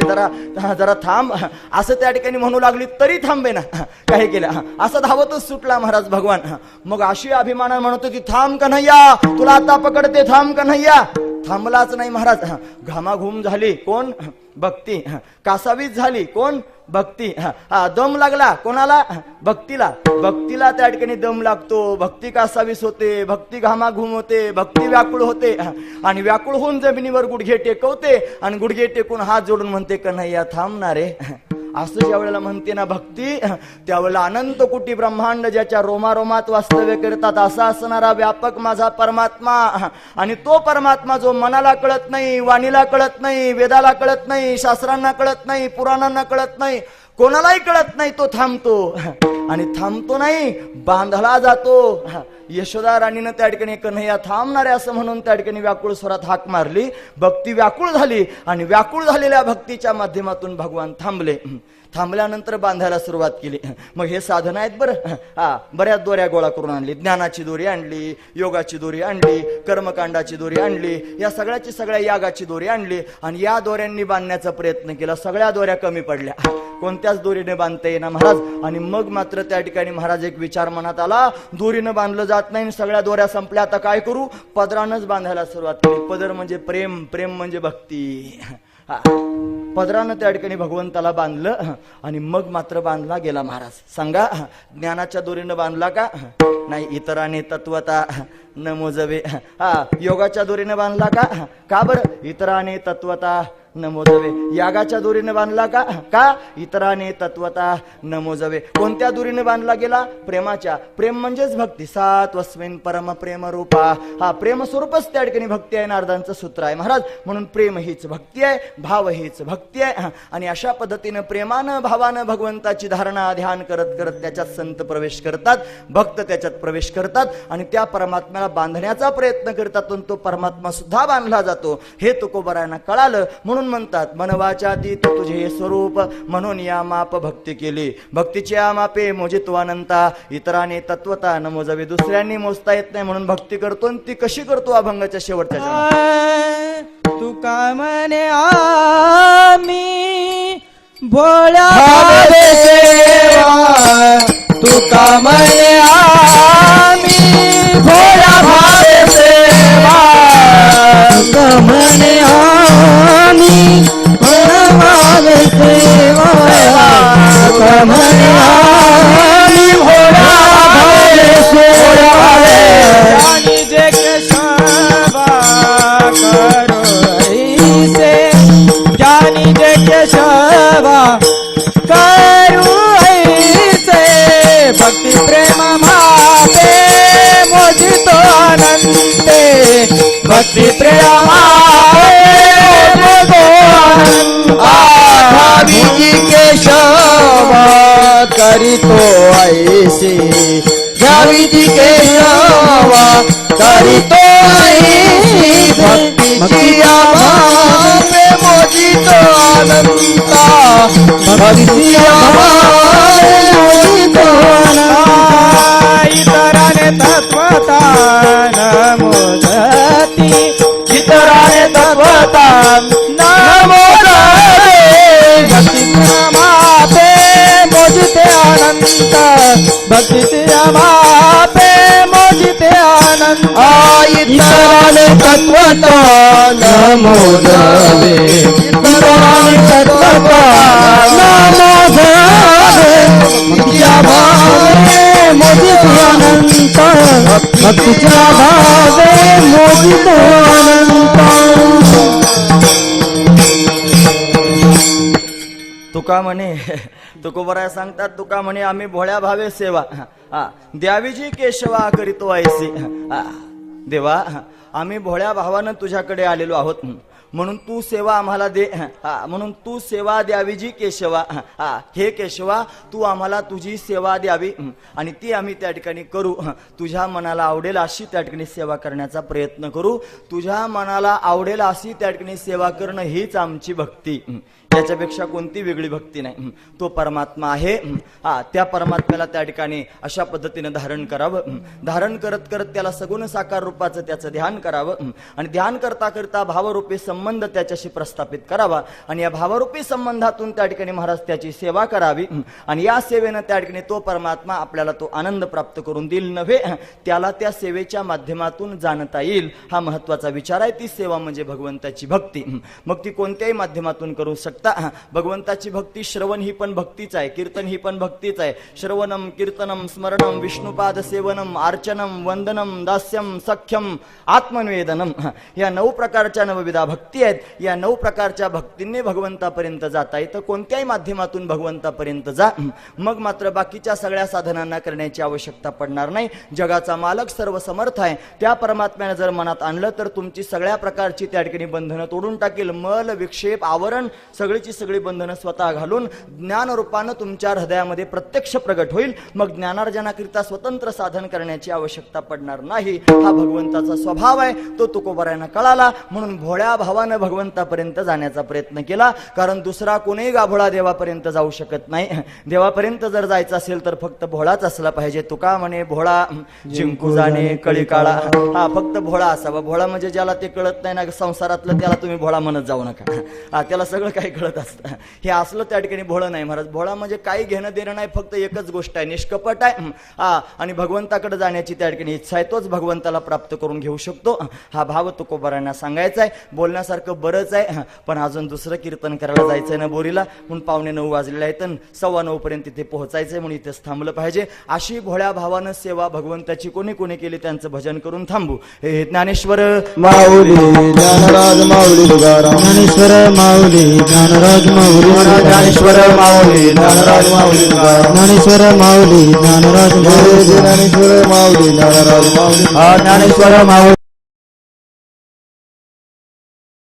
जरा थांब. असं त्या ठिकाणी म्हणू लागली तरी थांबे ना. काय केलं, असं धावतच सुटला महाराज भगवान. मग अशी अभिमानाने म्हणत होती, थांब कन्हैया, तुला आता पकडते, थांब कन्हैया. थांबलाच नाही महाराज. घामाघूम झाली कोण, भक्ती. कासावीस झाली कोण, भक्ती. दम लागला कोणाला, भक्तीला. भक्तीला त्या ठिकाणी दम लागतो, भक्ती कासावीस होते, भक्ती घामाघूम होते, भक्ती व्याकुळ होते. आणि व्याकुळ होऊन जमिनीवर गुडघे टेकवते आणि गुडघे टेकून हात जोडून म्हणते, कन्हैया थांबणार रे. असं ज्या वेळेला म्हणते ना भक्ती, त्यावेळेला अनंत कोटी ब्रह्मांड ज्याच्या रोमारोमात वास्तव्य करतात असा असणारा व्यापक माझा परमात्मा. आणि तो परमात्मा जो मनाला कळत नाही, वाणीला कळत नाही, वेदाला कळत नाही, शास्त्रांना कळत नाही, पुराणांना कळत नाही, कोणालाही कळत नाही, तो थांबतो. आणि थांबतो नाही, बांधला जातो. यशोदा राणीनं त्या ठिकाणी कन्हैया थांबणारे असं म्हणून त्या ठिकाणी व्याकुळ स्वरात हाक मारली. भक्ती व्याकुळ झाली आणि व्याकुळ झालेल्या भक्तीच्या माध्यमातून भगवान थांबले. थांबल्यानंतर बांधायला सुरुवात केली. मग हे साधन आहेत बरं. बऱ्याच दोऱ्या गोळा करून आणली. ज्ञानाची दोरी आणली, योगाची दोरी आणली, कर्मकांडाची दोरी आणली, या सगळ्याची सगळ्या यागाची दोरी आणली आणि या दोऱ्यांनी बांधण्याचा प्रयत्न केला. सगळ्या दोऱ्या कमी पडल्या, कोणत्याच दोरीने बांधता येईना महाराज. आणि मग मात्र त्या ठिकाणी महाराज एक विचार मनात आला, दोरीनं बांधलं जात नाही, सगळ्या दोऱ्या संपल्या, आता काय करू. पदरानंच बांधायला सुरुवात केली. पदर म्हणजे प्रेम, प्रेम म्हणजे भक्ती. पदरानं त्या ठिकाणी भगवंताला बांधलं आणि मग मात्र बांधला गेला महाराज. सांगा, ज्ञानाच्या दोरीनं बांधला का नाही, इतराने तत्वता न मोजवे. योगाच्या दोरीने बांधला का बरं, इतराने तत्वता न मोजवे. यागाच्या दोरीने बांधला का इतराने तत्वता न मोजवे. कोणत्या दोरीने बांधला गेला, प्रेमाच्या. प्रेम म्हणजेच भक्ती. सात वस्मिन परम प्रेम रूपा. प्रेम स्वरूपच त्या ठिकाणी भक्ती आहे, नारदांचं सूत्र आहे महाराज. म्हणून प्रेम हीच भक्ती आहे, भाव हीच भक्ती आहे. आणि अशा पद्धतीनं प्रेमानं भावानं भगवंताची धारणा ध्यान करत करत त्याच्यात संत प्रवेश करतात, भक्त त्याच्यात प्रवेश करतात आणि त्या परमात्म्याला बांधण्याचा प्रयत्न करतात. पण तो परमात्मा सुद्धा बांधला जातो. हे तुकोबरायांना कळालं. म्हणून म्हणतात, मनवाच्या तीत तुझे स्वरूप, म्हणून या माप भक्ती केली. भक्तीच्या मापे मोजितो अनंता, इतराने तत्वता न मोजावे. दुसऱ्यांनी मोजता येत नाही म्हणून भक्ती करतो. ती कशी करतो, अभंगाच्या शेवटच्या. तुका म्हणे आम्ही भोळ्या भावे सेवा, तुका म्हणे आम्ही भोळ्या भावे सेवा, तुका म्हणे आम्ही भोळ्या भावे सेवा, तुका म्हणे आम्ही भोळ्या भावे सेवा. ज्ञानी जे केशवा करो ऐसे, ज्ञानी जे केशवा करू ऐसे, भक्ती प्रेम मापे मोजितो अनंते, भक्ती प्रेम मापे मोजितो अनंते. भावी केशवा करितो ऐसे, भावी केशवा करितो ऐसे, भक्ती मापे मोजितो अनंता, भक्ती मापे मोजितो अनंता. इतराने तत्वता न मोजती, इतराने तत्वता न मोजते, भक्ती मापे मोजिते अनंत, भक्ती मापे मोजिते अनंत. इतराने तत्वता न मोजवे, इतराने तत्वता न मोजवे, भक्तीच्या भावे मोजिते अनंत, भक्तीच्या भावे मोजिते अनंत. तुका म्हणे, तुकोबराय सांगतात, तुका म्हणे आम्ही भोळ्या भावे सेवा, द्यावीजी केशवा करीतो ऐसे. देवा, आम्ही भोळ्या भावानं तुझ्याकडे आलेलो आहोत, म्हणून तू सेवा आम्हाला दे. म्हणून तू सेवा द्यावीजी केशवा. हे केशवा, तू आम्हाला तुझी सेवा द्यावी आणि ती आम्ही त्या ठिकाणी करू. तुझ्या मनाला आवडेल अशी त्या ठिकाणी सेवा करण्याचा प्रयत्न करू. तुझ्या मनाला आवडेल अशी त्या ठिकाणी सेवा करणं हीच आमची भक्ती. याच्यापेक्षा कोणती वेगळी भक्ती नाही. तो परमात्मा आहे. त्या परमात्म्याला त्या ठिकाणी अशा पद्धतीने धारण करावं. धारण करत करत त्याला सगुण साकार रूपाचं त्याचं ध्यान करावं आणि ध्यान करता करता भावरूपी संबंध त्याच्याशी प्रस्थापित करावा आणि या भावरूपी संबंधातून त्या ठिकाणी महाराज त्याची सेवा करावी आणि या सेवेनं त्या ठिकाणी तो परमात्मा आपल्याला तो आनंद प्राप्त करून देईल नव्हे, त्याला त्या सेवेच्या माध्यमातून जाणता येईल. हा महत्वाचा विचार आहे. ती सेवा म्हणजे भगवंताची भक्ती. मग ती कोणत्याही माध्यमातून करू शकता. भगवंताची भक्ती श्रवण ही पण भक्तीच आहे, कीर्तन ही पण भक्तीच आहे. श्रवणम, कीर्तनम, स्मरणम, विष्णुपाद सेवनम, अर्चनम, वंदनम, दास्यम, सख्यम, आत्मनिवेदनम, या 9 प्रकारच्या नवविधा भक्ती आहेत. या 9 प्रकारच्या भक्तींनी भगवंतापर्यंत जाता येतं. कोणत्याही माध्यमातून भगवंतापर्यंत जा. मग मात्र बाकीच्या सगळ्या साधनांना करण्याची आवश्यकता पडणार नाही. जगाचा मालक सर्व समर्थ आहे. त्या परमात्म्याने जर मनात आणलं तर तुमची सगळ्या प्रकारची त्या ठिकाणी बंधनं तोडून टाकेल. मल, विक्षेप, आवरण सगळीची सगळी बंधनं स्वतः घालून ज्ञानरूपानं तुमच्या हृदयामध्ये प्रत्यक्ष प्रगट होईल. मग ज्ञानार्जनाकरिता स्वतंत्र साधन करण्याची आवश्यकता पडणार नाही. हा भगवंताचा स्वभाव आहे. तो तुकोबारायांना कळाला म्हणून भोळ्या भावानं भगवंतापर्यंत जाण्याचा प्रयत्न केला. कारण दुसरा कोणीही गाभोळा देवापर्यंत जाऊ शकत नाही. देवापर्यंत जर जायचं असेल तर फक्त भोळाच असला पाहिजे. तुका म्हणे भोळा जिंकू जाणे कळी काळा. हा फक्त भोळा असावा. भोळा म्हणजे ज्याला ते कळत नाही ना संसारातलं त्याला तुम्ही भोळा म्हणत जाऊ नका. त्याला सगळं काही कळत असतं. हे असलं त्या ठिकाणी भोळं नाही महाराज. भोळा म्हणजे काही घेणं देणं नाही. फक्त एकच गोष्ट आहे, निष्कपट आहे. आणि भगवंताकडे जाण्याची त्या ठिकाणी इच्छा आहे. तोच भगवंताला प्राप्त करून घेऊ शकतो. हा भाव तुकोबारायांना सांगायचा आहे. बोलण्यासारखं बरंच आहे, पण अजून दुसरं कीर्तन करायला जायचंय ना बोरीला. म्हणून 8:45 वाजलेले आहेत. 9:15 पर्यंत तिथे पोहोचायचंय म्हणून इथेच थांबलं पाहिजे. अशी भोळ्या भावानं सेवा भगवंताची कोणी कोणी केली त्यांचं भजन करून थांबू. हे ज्ञानेश्वर माऊली ज्ञानराज माऊली तुकाराम. ज्ञानेश्वर माऊली ज्ञानराज माऊली. ज्ञानेश्वर माऊली ज्ञानराज माऊली तुकाराम. ज्ञानेश्वर माऊली ज्ञानराज माऊली. ज्ञानेश्वर माऊली ज्ञानराज माऊली. ज्ञानेश्वर माऊली.